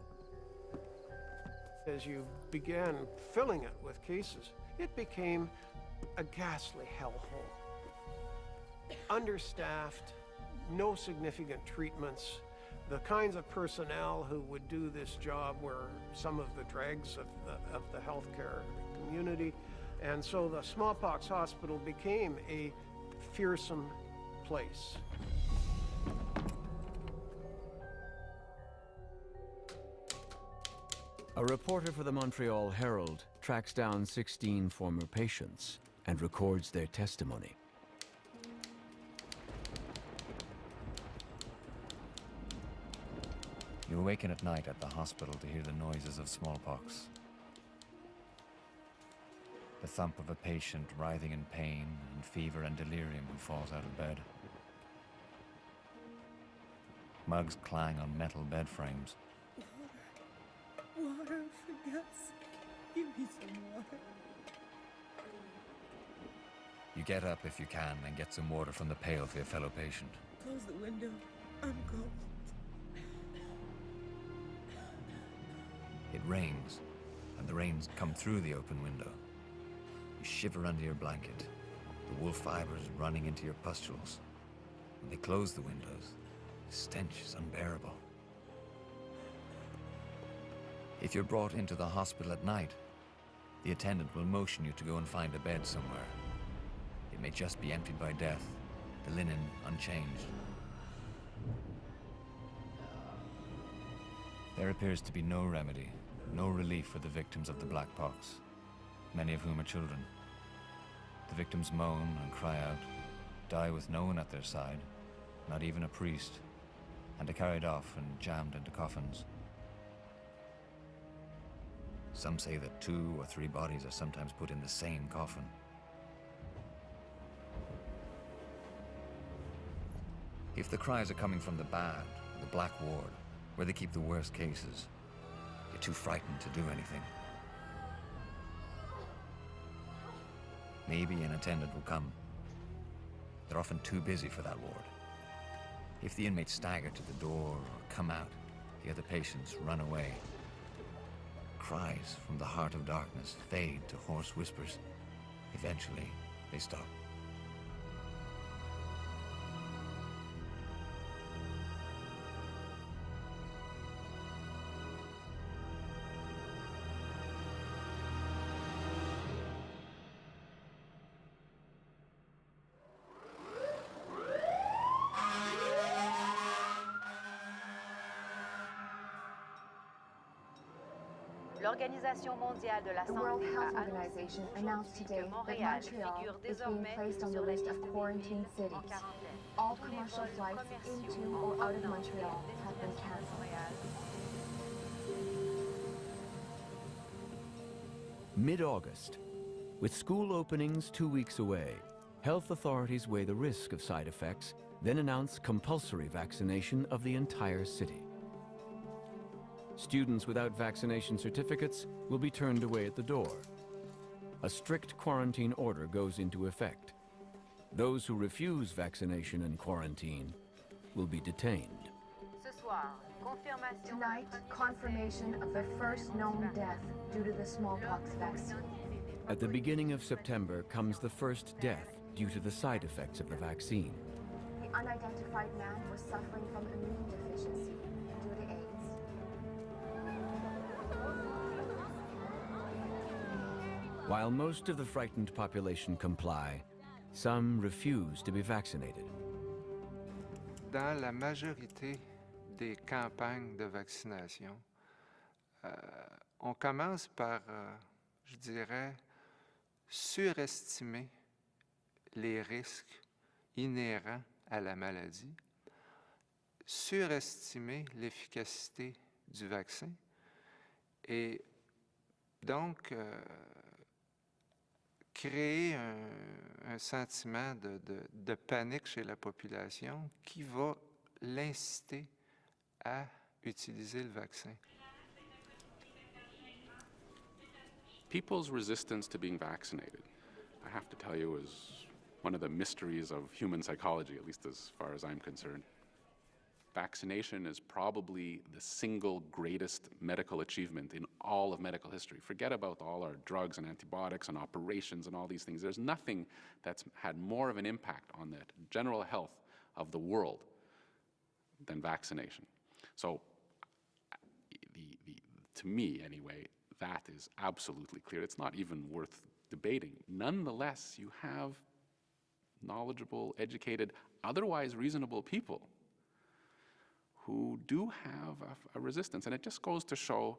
As you began filling it with cases, it became a ghastly hellhole. Understaffed, no significant treatments. The kinds of personnel who would do this job were some of the dregs of the healthcare community. And so the smallpox hospital became a fearsome place. A reporter for the Montreal Herald tracks down 16 former patients and records their testimony. You awaken at night at the hospital to hear the noises of smallpox. The thump of a patient writhing in pain and fever and delirium who falls out of bed. Mugs clang on metal bed frames. Water for God's sake. Give me some water. You get up if you can and get some water from the pail for your fellow patient. Close the window. I'm cold. It rains, and the rains come through the open window. You shiver under your blanket, the wool fibers running into your pustules. When they close the windows, the stench is unbearable. If you're brought into the hospital at night, the attendant will motion you to go and find a bed somewhere. It may just be emptied by death, the linen unchanged. There appears to be no remedy, no relief for the victims of the black pox, many of whom are children. The victims moan and cry out, die with no one at their side, not even a priest, and are carried off and jammed into coffins. Some say that 2 or 3 bodies are sometimes put in the same coffin. If the cries are coming from the bad, the black ward, where they keep the worst cases, you're too frightened to do anything. Maybe an attendant will come. They're often too busy for that ward. If the inmates stagger to the door or come out, the other patients run away. Cries from the heart of darkness fade to hoarse whispers. Eventually, they stop. L'Organisation mondiale de la The World Santé Health a Organization annoncé announced aujourd'hui today que that Montréal Montreal figure is being désormais placed on the sur la list liste of des quarantine villes en cities. quarantaine. All Tous les commercial vols flights commerciaux into en or out of provenance Montreal et have been destination cancelled. Montréal. Mid-August, with school openings 2 weeks away, health authorities weigh the risk of side effects, then announce compulsory vaccination of the entire city. Students without vaccination certificates will be turned away at the door. A strict quarantine order goes into effect. Those who refuse vaccination and quarantine will be detained. Ce soir, confirmation. Tonight, confirmation of the first known death due to the smallpox vaccine. At the beginning of September comes the first death due to the side effects of the vaccine. The unidentified man was suffering from immune deficiency due to AIDS. While most of the frightened population comply, some refuse to be vaccinated. Dans la majorité des campagnes de vaccination, on commence par, je dirais, surestimer les risques inhérents à la maladie. surestimer l'efficacité du vaccin et donc créer un sentiment de panique chez la population qui va l'inciter à utiliser le vaccin. People's resistance to being vaccinated, I have to tell you, is one of the mysteries of human psychology, at least as far as I'm concerned. Vaccination is probably the single greatest medical achievement in all of medical history. Forget about all our drugs and antibiotics and operations and all these things. There's nothing that's had more of an impact on the general health of the world than vaccination. So, to me anyway, that is absolutely clear. It's not even worth debating. Nonetheless, you have knowledgeable, educated, otherwise reasonable people who do have a resistance. And it just goes to show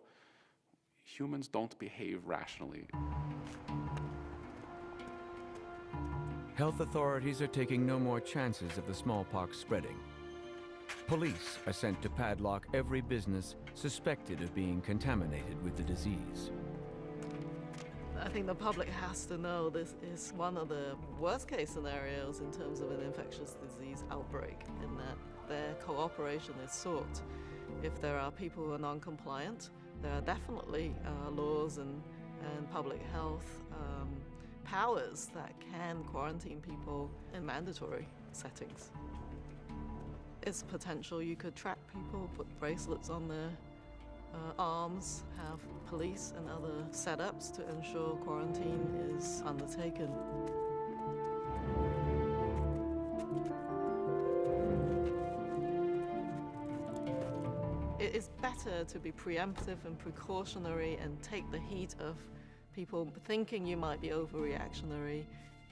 humans don't behave rationally. Health authorities are taking no more chances of the smallpox spreading. Police are sent to padlock every business suspected of being contaminated with the disease. I think the public has to know this is one of the worst case scenarios in terms of an infectious disease outbreak, in that their cooperation is sought. If there are people who are non-compliant, there are definitely laws and public health powers that can quarantine people in mandatory settings. It's potential you could track people, put bracelets on their arms, have police and other setups to ensure quarantine is undertaken. It is better to be preemptive and precautionary and take the heat of people thinking you might be overreactionary,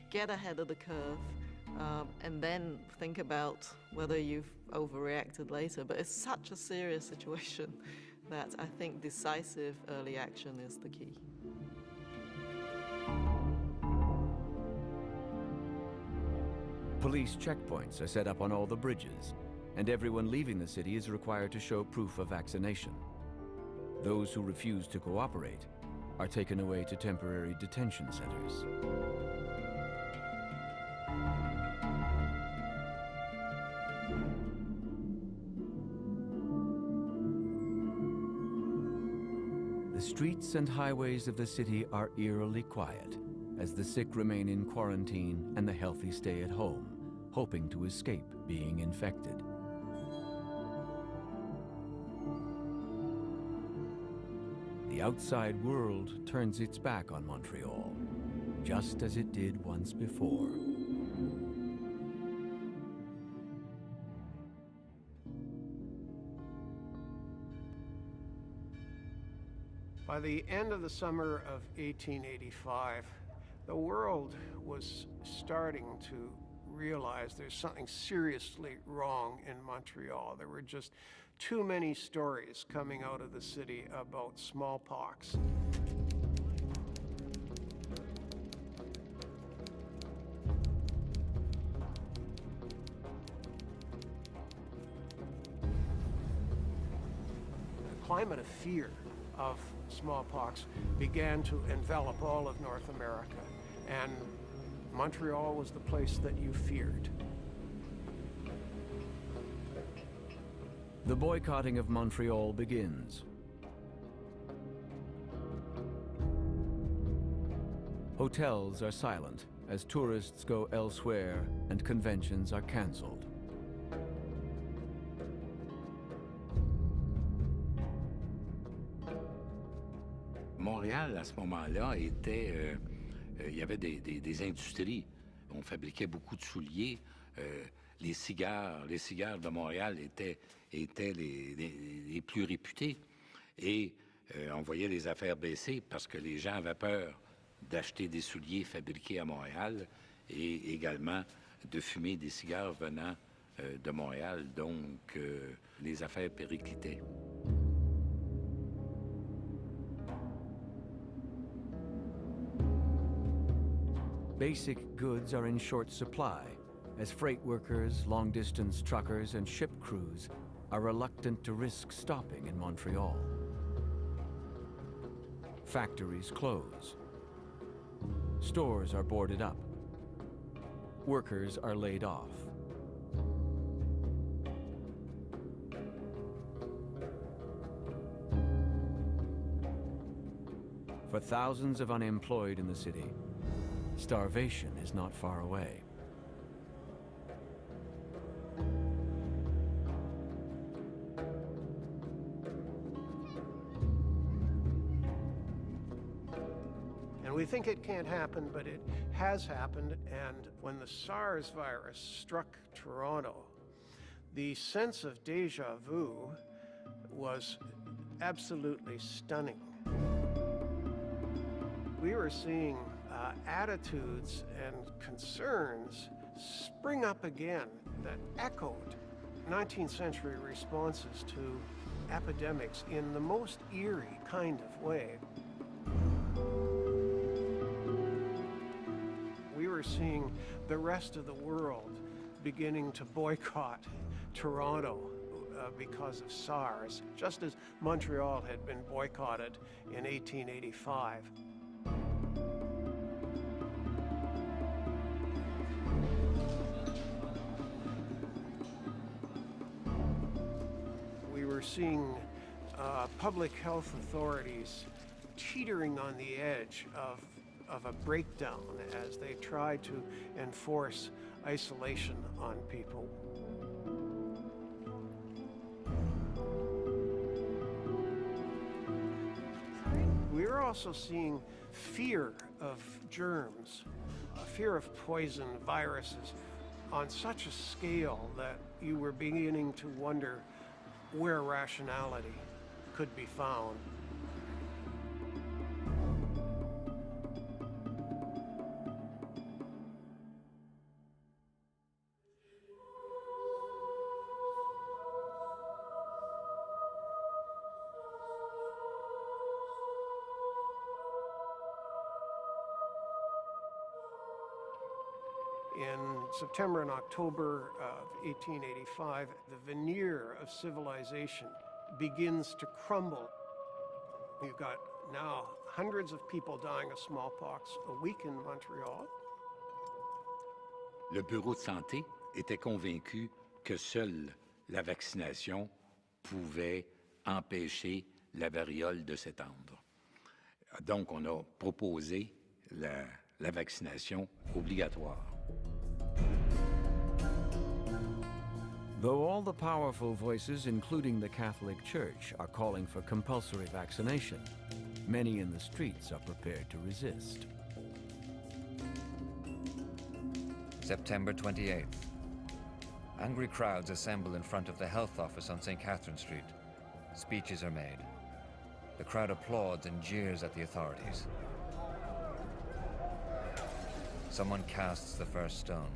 get ahead of the curve, and then think about whether you've overreacted later. But it's such a serious situation that I think decisive early action is the key. Police checkpoints are set up on all the bridges, and everyone leaving the city is required to show proof of vaccination. Those who refuse to cooperate are taken away to temporary detention centers. The streets and highways of the city are eerily quiet as the sick remain in quarantine and the healthy stay at home, hoping to escape being infected. The outside world turns its back on Montreal, just as it did once before. By the end of the summer of 1885, the world was starting to realize there's something seriously wrong in Montreal. There were just too many stories coming out of the city about smallpox. The climate of fear of smallpox began to envelop all of North America, and Montreal was the place that you feared. The boycotting of Montreal begins. Hotels are silent as tourists go elsewhere and conventions are canceled. Montréal, à ce moment-là, était... il y avait des industries. On fabriquait beaucoup de souliers. Les cigares de Montréal étaient les plus réputés. Et on voyait les affaires baisser parce que les gens avaient peur d'acheter des souliers fabriqués à Montréal et également de fumer des cigares venant de Montréal. Donc, les affaires périclitaient. Basic goods are in short supply as freight workers, long-distance truckers, and ship crews are reluctant to risk stopping in Montreal. Factories close. Stores are boarded up. Workers are laid off. For thousands of unemployed in the city, starvation is not far away. And we think it can't happen, but it has happened. And when the SARS virus struck Toronto, the sense of deja vu was absolutely stunning. We were seeing attitudes and concerns spring up again that echoed 19th century responses to epidemics in the most eerie kind of way. We were seeing the rest of the world beginning to boycott Toronto because of SARS, just as Montreal had been boycotted in 1885. We were seeing public health authorities teetering on the edge of a breakdown as they tried to enforce isolation on people. We were also seeing fear of germs, fear of poison, viruses, on such a scale that you were beginning to wonder where rationality could be found. In September and October of 1885, the veneer of civilization begins to crumble. You've got now hundreds of people dying of smallpox a week in Montreal. Le Bureau de santé était convaincu que seule la vaccination pouvait empêcher la variole de s'étendre. Donc, on a proposé la vaccination obligatoire. Though all the powerful voices, including the Catholic Church, are calling for compulsory vaccination, many in the streets are prepared to resist. September 28th. Angry crowds assemble in front of the health office on St. Catherine Street. Speeches are made. The crowd applauds and jeers at the authorities. Someone casts the first stone.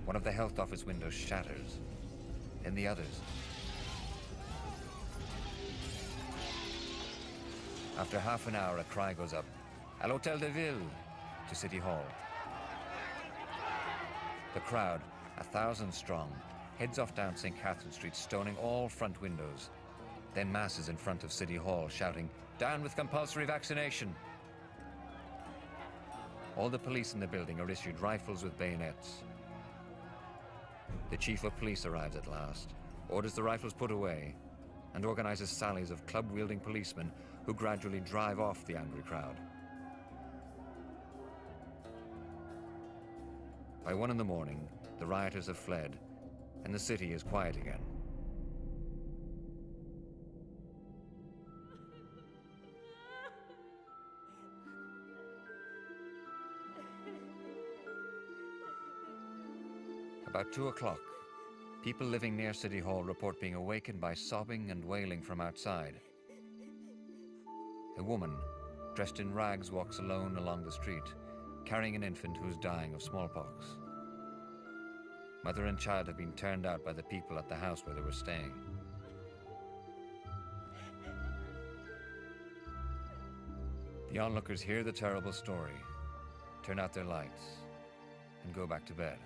One of the health office windows shatters, then the others. After half an hour, a cry goes up, "À l'Hôtel de Ville," to City Hall. The crowd, 1,000 strong, heads off down St. Catherine Street, stoning all front windows, then masses in front of City Hall, shouting, "Down with compulsory vaccination!" All the police in the building are issued rifles with bayonets. The chief of police arrives at last, orders the rifles put away, and organizes sallies of club-wielding policemen who gradually drive off the angry crowd. By 1 in the morning, the rioters have fled, and the city is quiet again. About 2 o'clock, people living near City Hall report being awakened by sobbing and wailing from outside. A woman, dressed in rags, walks alone along the street, carrying an infant who is dying of smallpox. Mother and child have been turned out by the people at the house where they were staying. The onlookers hear the terrible story, turn out their lights, and go back to bed.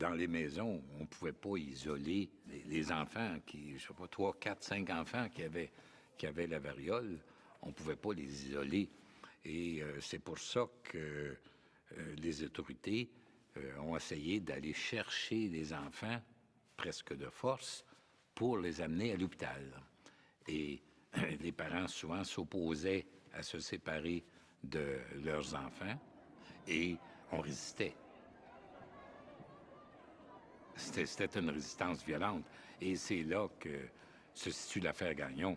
Dans les maisons, on ne pouvait pas isoler les enfants, je sais pas, 3, 4, 5 enfants qui avaient la variole. On ne pouvait pas les isoler. Et c'est pour ça que les autorités ont essayé d'aller chercher les enfants, presque de force, pour les amener à l'hôpital. Et les parents, souvent, s'opposaient à se séparer de leurs enfants et on résistait. C'était une résistance violente. Et c'est là que se situe l'affaire Gagnon.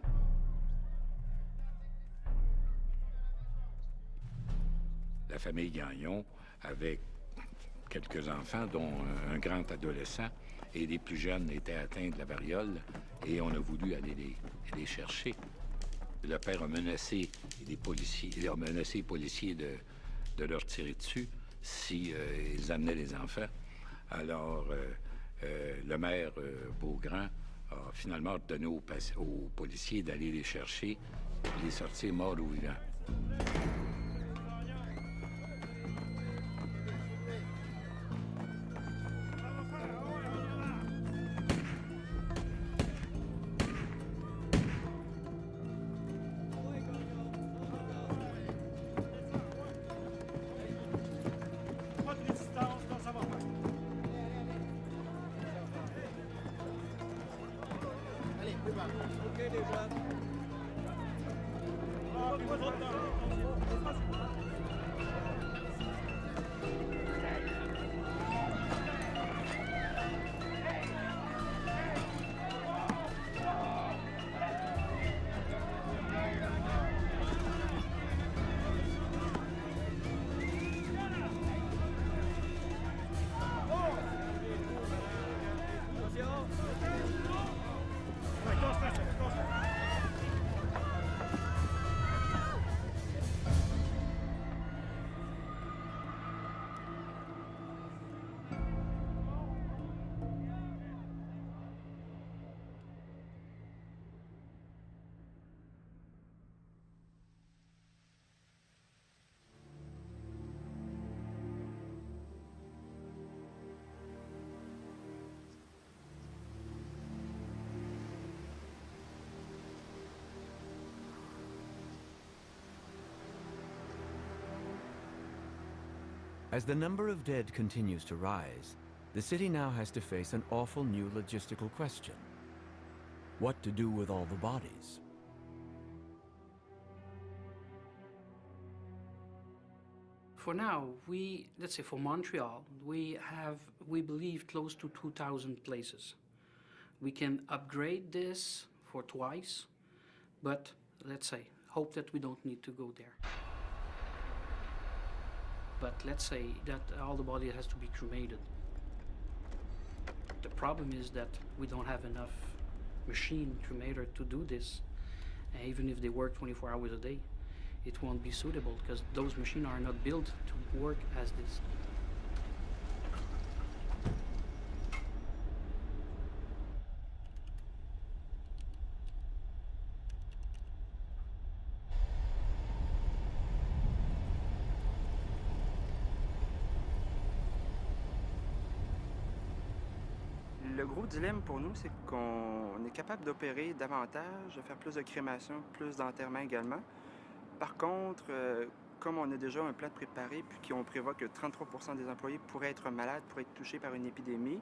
La famille Gagnon avait quelques enfants, dont un grand adolescent, et les plus jeunes étaient atteints de la variole, et on a voulu aller les chercher. Le père a menacé les policiers de leur tirer dessus si ils amenaient les enfants. Alors, le maire Beaugrand a finalement ordonné aux policiers d'aller les chercher et les sortir morts ou vivants. As the number of dead continues to rise, the city now has to face an awful new logistical question. What to do with all the bodies? For now, let's say for Montreal, we believe close to 2,000 places. We can upgrade this for twice, but let's say, hope that we don't need to go there. But let's say that all the body has to be cremated. The problem is that we don't have enough machine cremator to do this. And even if they work 24 hours a day, it won't be suitable because those machines are not built to work as this. Le gros dilemme pour nous, c'est qu'on est capable d'opérer davantage, de faire plus de crémation, plus d'enterrement également. Par contre, comme on a déjà un plan de préparé, puis qu'on prévoit que 33% des employés pourraient être malades, pourraient être touchés par une épidémie,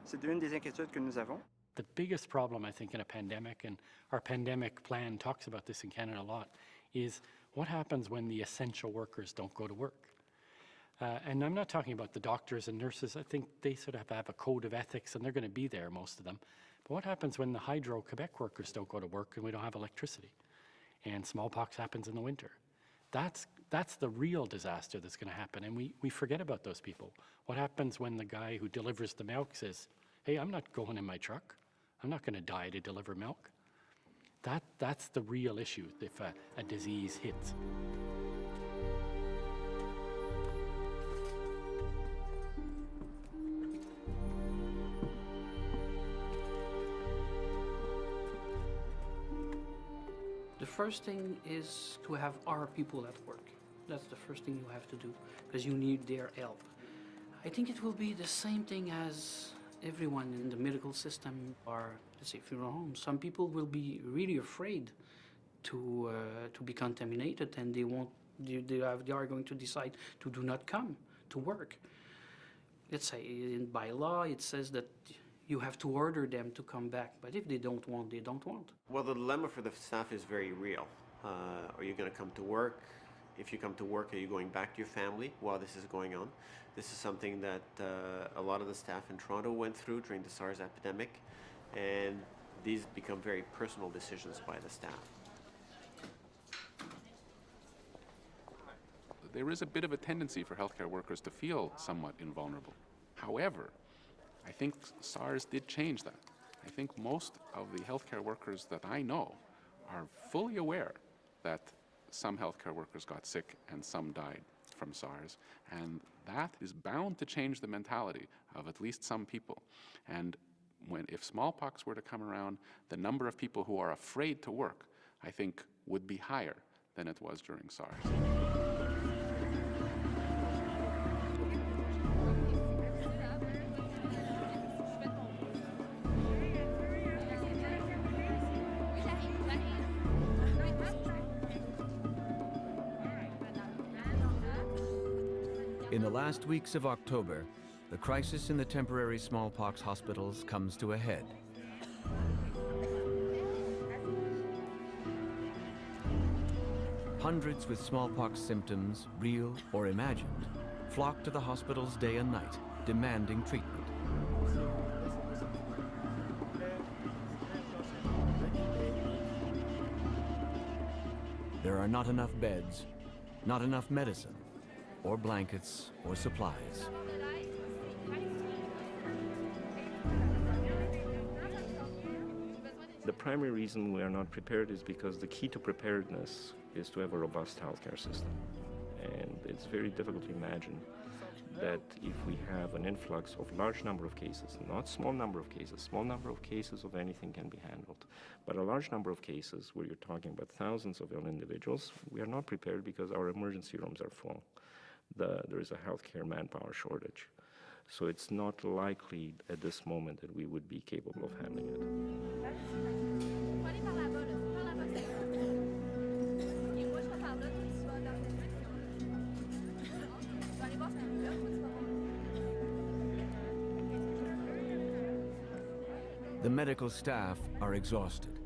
c'est une des inquiétudes que nous avons. The biggest problem, I think, in a pandemic, and our pandemic plan talks about this in Canada a lot, is what happens when the essential workers don't go to work. And I'm not talking about the doctors and nurses. I think they sort of have a code of ethics and they're going to be there, most of them. But what happens when the Hydro-Quebec workers don't go to work and we don't have electricity and smallpox happens in the winter? That's the real disaster that's going to happen, and we forget about those people. What happens when the guy who delivers the milk says, hey, I'm not going in my truck. I'm not going to die to deliver milk. That's the real issue if a disease hits. The first thing is to have our people at work. That's the first thing you have to do, because you need their help. I think it will be the same thing as everyone in the medical system or, let's say, funeral homes. Some people will be really afraid to be contaminated, and they are going to decide to do not come to work. Let's say by law it says that you have to order them to come back, but if they don't want, they don't want. Well, the dilemma for the staff is very real. Are you going to come to work? If you come to work, are you going back to your family while this is going on? This is something that a lot of the staff in Toronto went through during the SARS epidemic, and these become very personal decisions by the staff. There is a bit of a tendency for healthcare workers to feel somewhat invulnerable. However, I think SARS did change that. I think most of the healthcare workers that I know are fully aware that some healthcare workers got sick and some died from SARS, and that is bound to change the mentality of at least some people. And if smallpox were to come around, the number of people who are afraid to work, I think, would be higher than it was during SARS. In the last weeks of October, the crisis in the temporary smallpox hospitals comes to a head. Hundreds with smallpox symptoms, real or imagined, flock to the hospitals day and night, demanding treatment. There are not enough beds, not enough medicine, or blankets, or supplies. The primary reason we are not prepared is because the key to preparedness is to have a robust healthcare system. And it's very difficult to imagine that if we have an influx of large number of cases, not small number of cases of anything can be handled, but a large number of cases where you're talking about thousands of ill individuals, we are not prepared because our emergency rooms are full. There is a healthcare manpower shortage. So it's not likely at this moment that we would be capable of handling it. The medical staff are exhausted.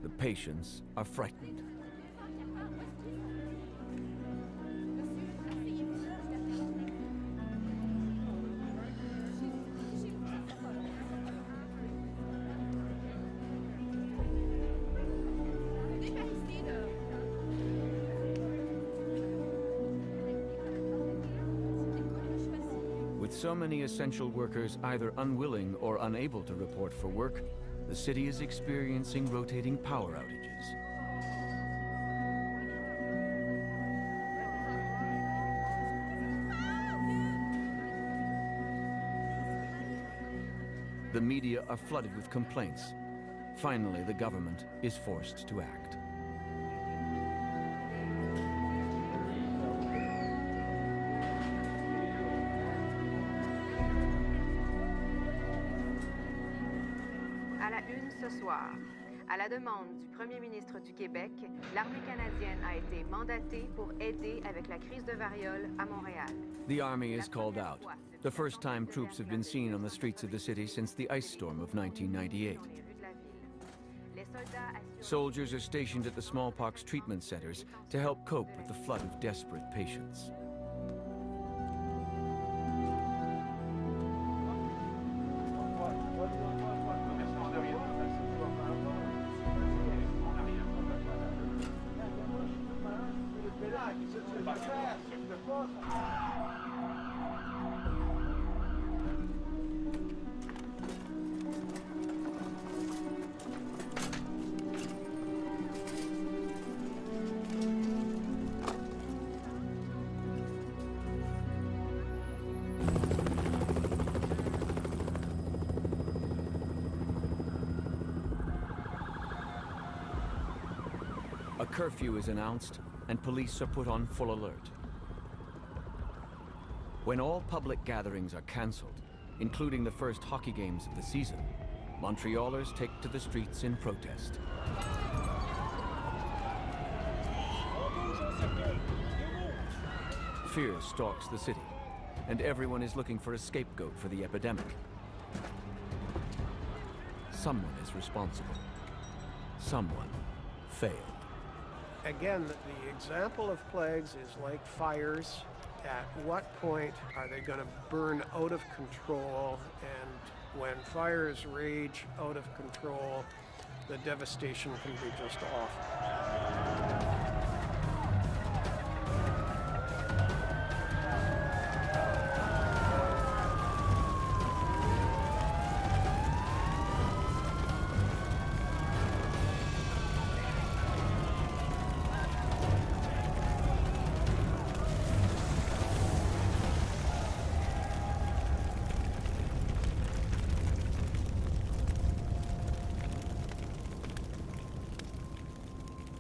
The patients are frightened. With so many essential workers either unwilling or unable to report for work, the city is experiencing rotating power outages. The media are flooded with complaints. Finally, the government is forced to act. À la une ce soir, à la demande du Premier ministre du Québec, l'armée canadienne a été mandatée pour aider avec la crise de variole à Montréal. The army is called out. The first time troops have been seen on the streets of the city since the ice storm of 1998. Soldiers are stationed at the smallpox treatment centers to help cope with the flood of desperate patients. A curfew is announced, and police are put on full alert. When all public gatherings are cancelled, including the first hockey games of the season, Montrealers take to the streets in protest. Fear stalks the city, and everyone is looking for a scapegoat for the epidemic. Someone is responsible. Someone failed. Again, the example of plagues is like fires. At what point are they going to burn out of control? And when fires rage out of control, the devastation can be just awful.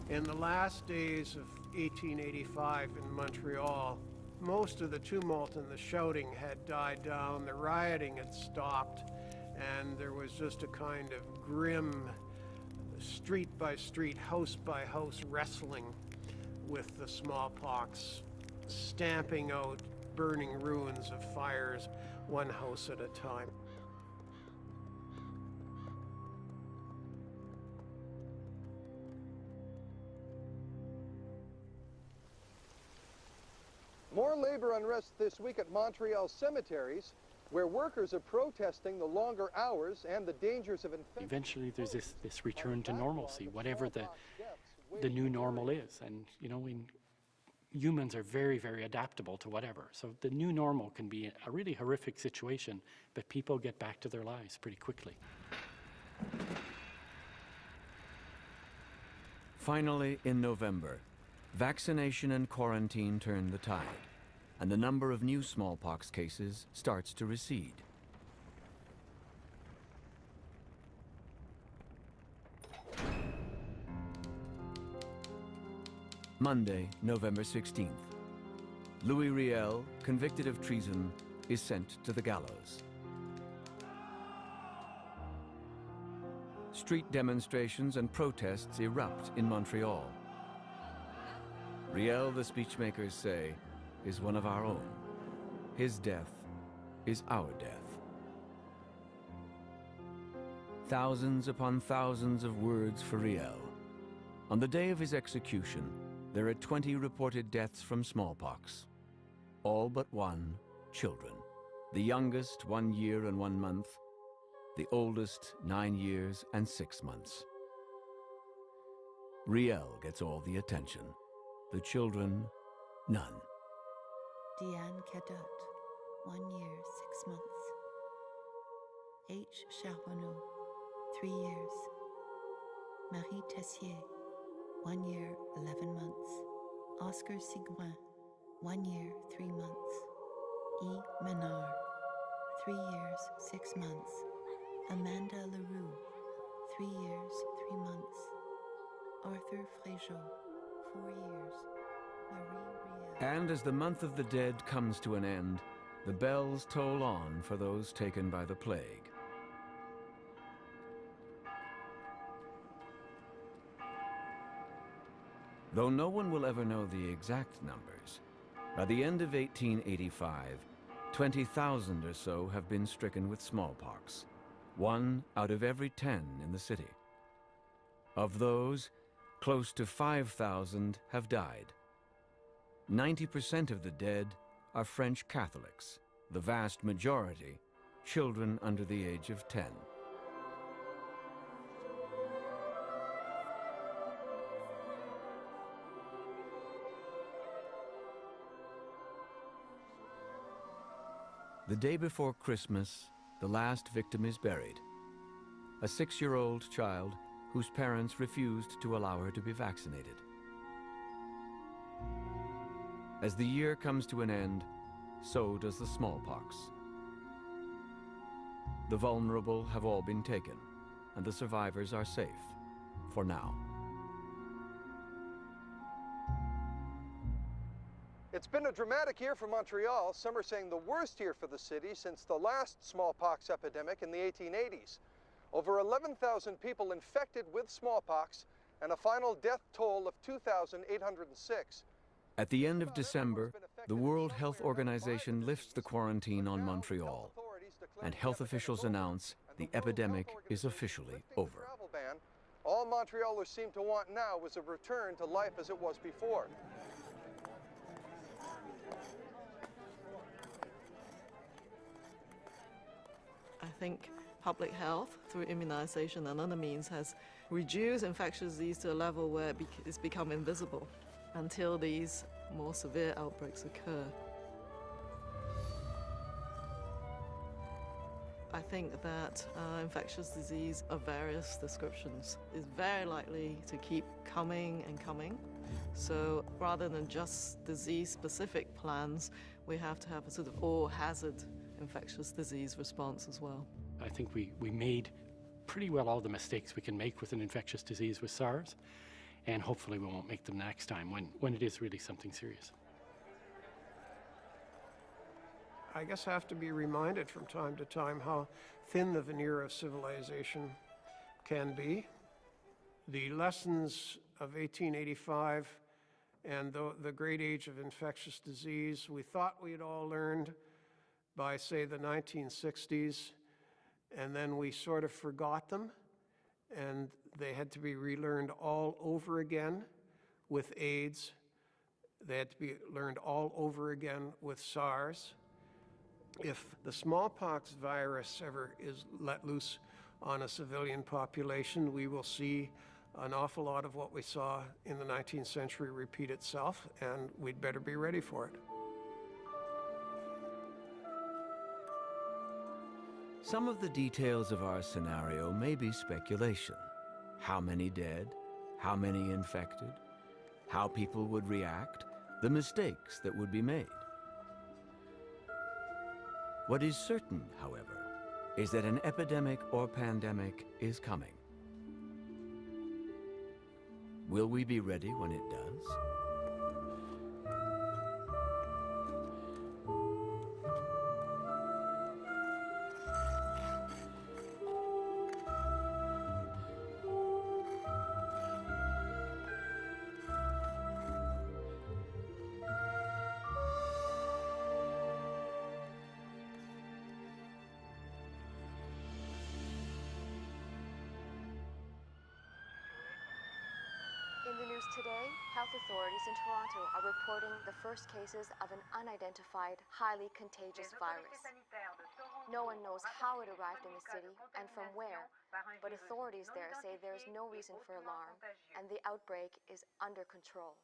In the last days of 1885 in Montreal, most of the tumult and the shouting had died down, the rioting had stopped, and there was just a kind of grim street by street, house by house wrestling with the smallpox, stamping out burning ruins of fires, one house at a time. More labor unrest this week at Montreal cemeteries, where workers are protesting the longer hours and the dangers of infection. Eventually there's this return to normalcy, whatever the new normal is. And, you know, humans are very, very adaptable to whatever. So the new normal can be a really horrific situation, but people get back to their lives pretty quickly. Finally, in November, vaccination and quarantine turn the tide, and the number of new smallpox cases starts to recede. Monday, November 16th. Louis Riel, convicted of treason, is sent to the gallows. Street demonstrations and protests erupt in Montreal. Riel, the speechmakers say, is one of our own. His death is our death. Thousands upon thousands of words for Riel. On the day of his execution, there are 20 reported deaths from smallpox. All but one, children. The youngest, 1 year and 1 month. The oldest, 9 years and 6 months. Riel gets all the attention. The children, none. Diane Cadot, 1 year, 6 months. H. Charbonneau, 3 years. Marie Tessier, 1 year, 11 months. Oscar Sigouin, 1 year, 3 months. E. Menard, 3 years, 6 months. Amanda Leroux, 3 years, 3 months. Arthur Fréjot, 4 years. Marie Riel. And as the month of the dead comes to an end, the bells toll on for those taken by the plague. Though no one will ever know the exact numbers, by the end of 1885, 20,000 or so have been stricken with smallpox, 1 out of every 10 in the city. Of those, close to 5,000 have died. 90% of the dead are French Catholics, the vast majority children under the age of 10. The day before Christmas, the last victim is buried. A 6-year-old child whose parents refused to allow her to be vaccinated. As the year comes to an end, so does the smallpox. The vulnerable have all been taken, and the survivors are safe, for now. It's been a dramatic year for Montreal. Some are saying the worst year for the city since the last smallpox epidemic in the 1880s. Over 11,000 people infected with smallpox and a final death toll of 2,806. At the end of December, the World Health Organization lifts the quarantine on Montreal, and health officials announce the epidemic is officially over. All Montrealers seem to want now is a return to life as it was before. I think public health, through immunization and other means, has reduced infectious disease to a level where it's become invisible until these more severe outbreaks occur. I think that infectious disease of various descriptions is very likely to keep coming and coming. So rather than just disease-specific plans, we have to have a sort of all-hazard infectious disease response as well. I think we made pretty well all the mistakes we can make with an infectious disease with SARS, and hopefully we won't make them next time when it is really something serious. I guess I have to be reminded from time to time how thin the veneer of civilization can be. The lessons of 1885 and the great age of infectious disease we thought we had all learned by, say, the 1960s, and then we sort of forgot them, and they had to be relearned all over again with AIDS. They had to be learned all over again with SARS. If the smallpox virus ever is let loose on a civilian population, we will see an awful lot of what we saw in the 19th century repeat itself, and we'd better be ready for it. Some of the details of our scenario may be speculation. How many dead? How many infected? How people would react? The mistakes that would be made. What is certain, however, is that an epidemic or pandemic is coming. Will we be ready when it does? In the news today, health authorities in Toronto are reporting the first cases of an unidentified, highly contagious virus. No one knows how it arrived in the city and from where, but authorities there say there is no reason for alarm and the outbreak is under control.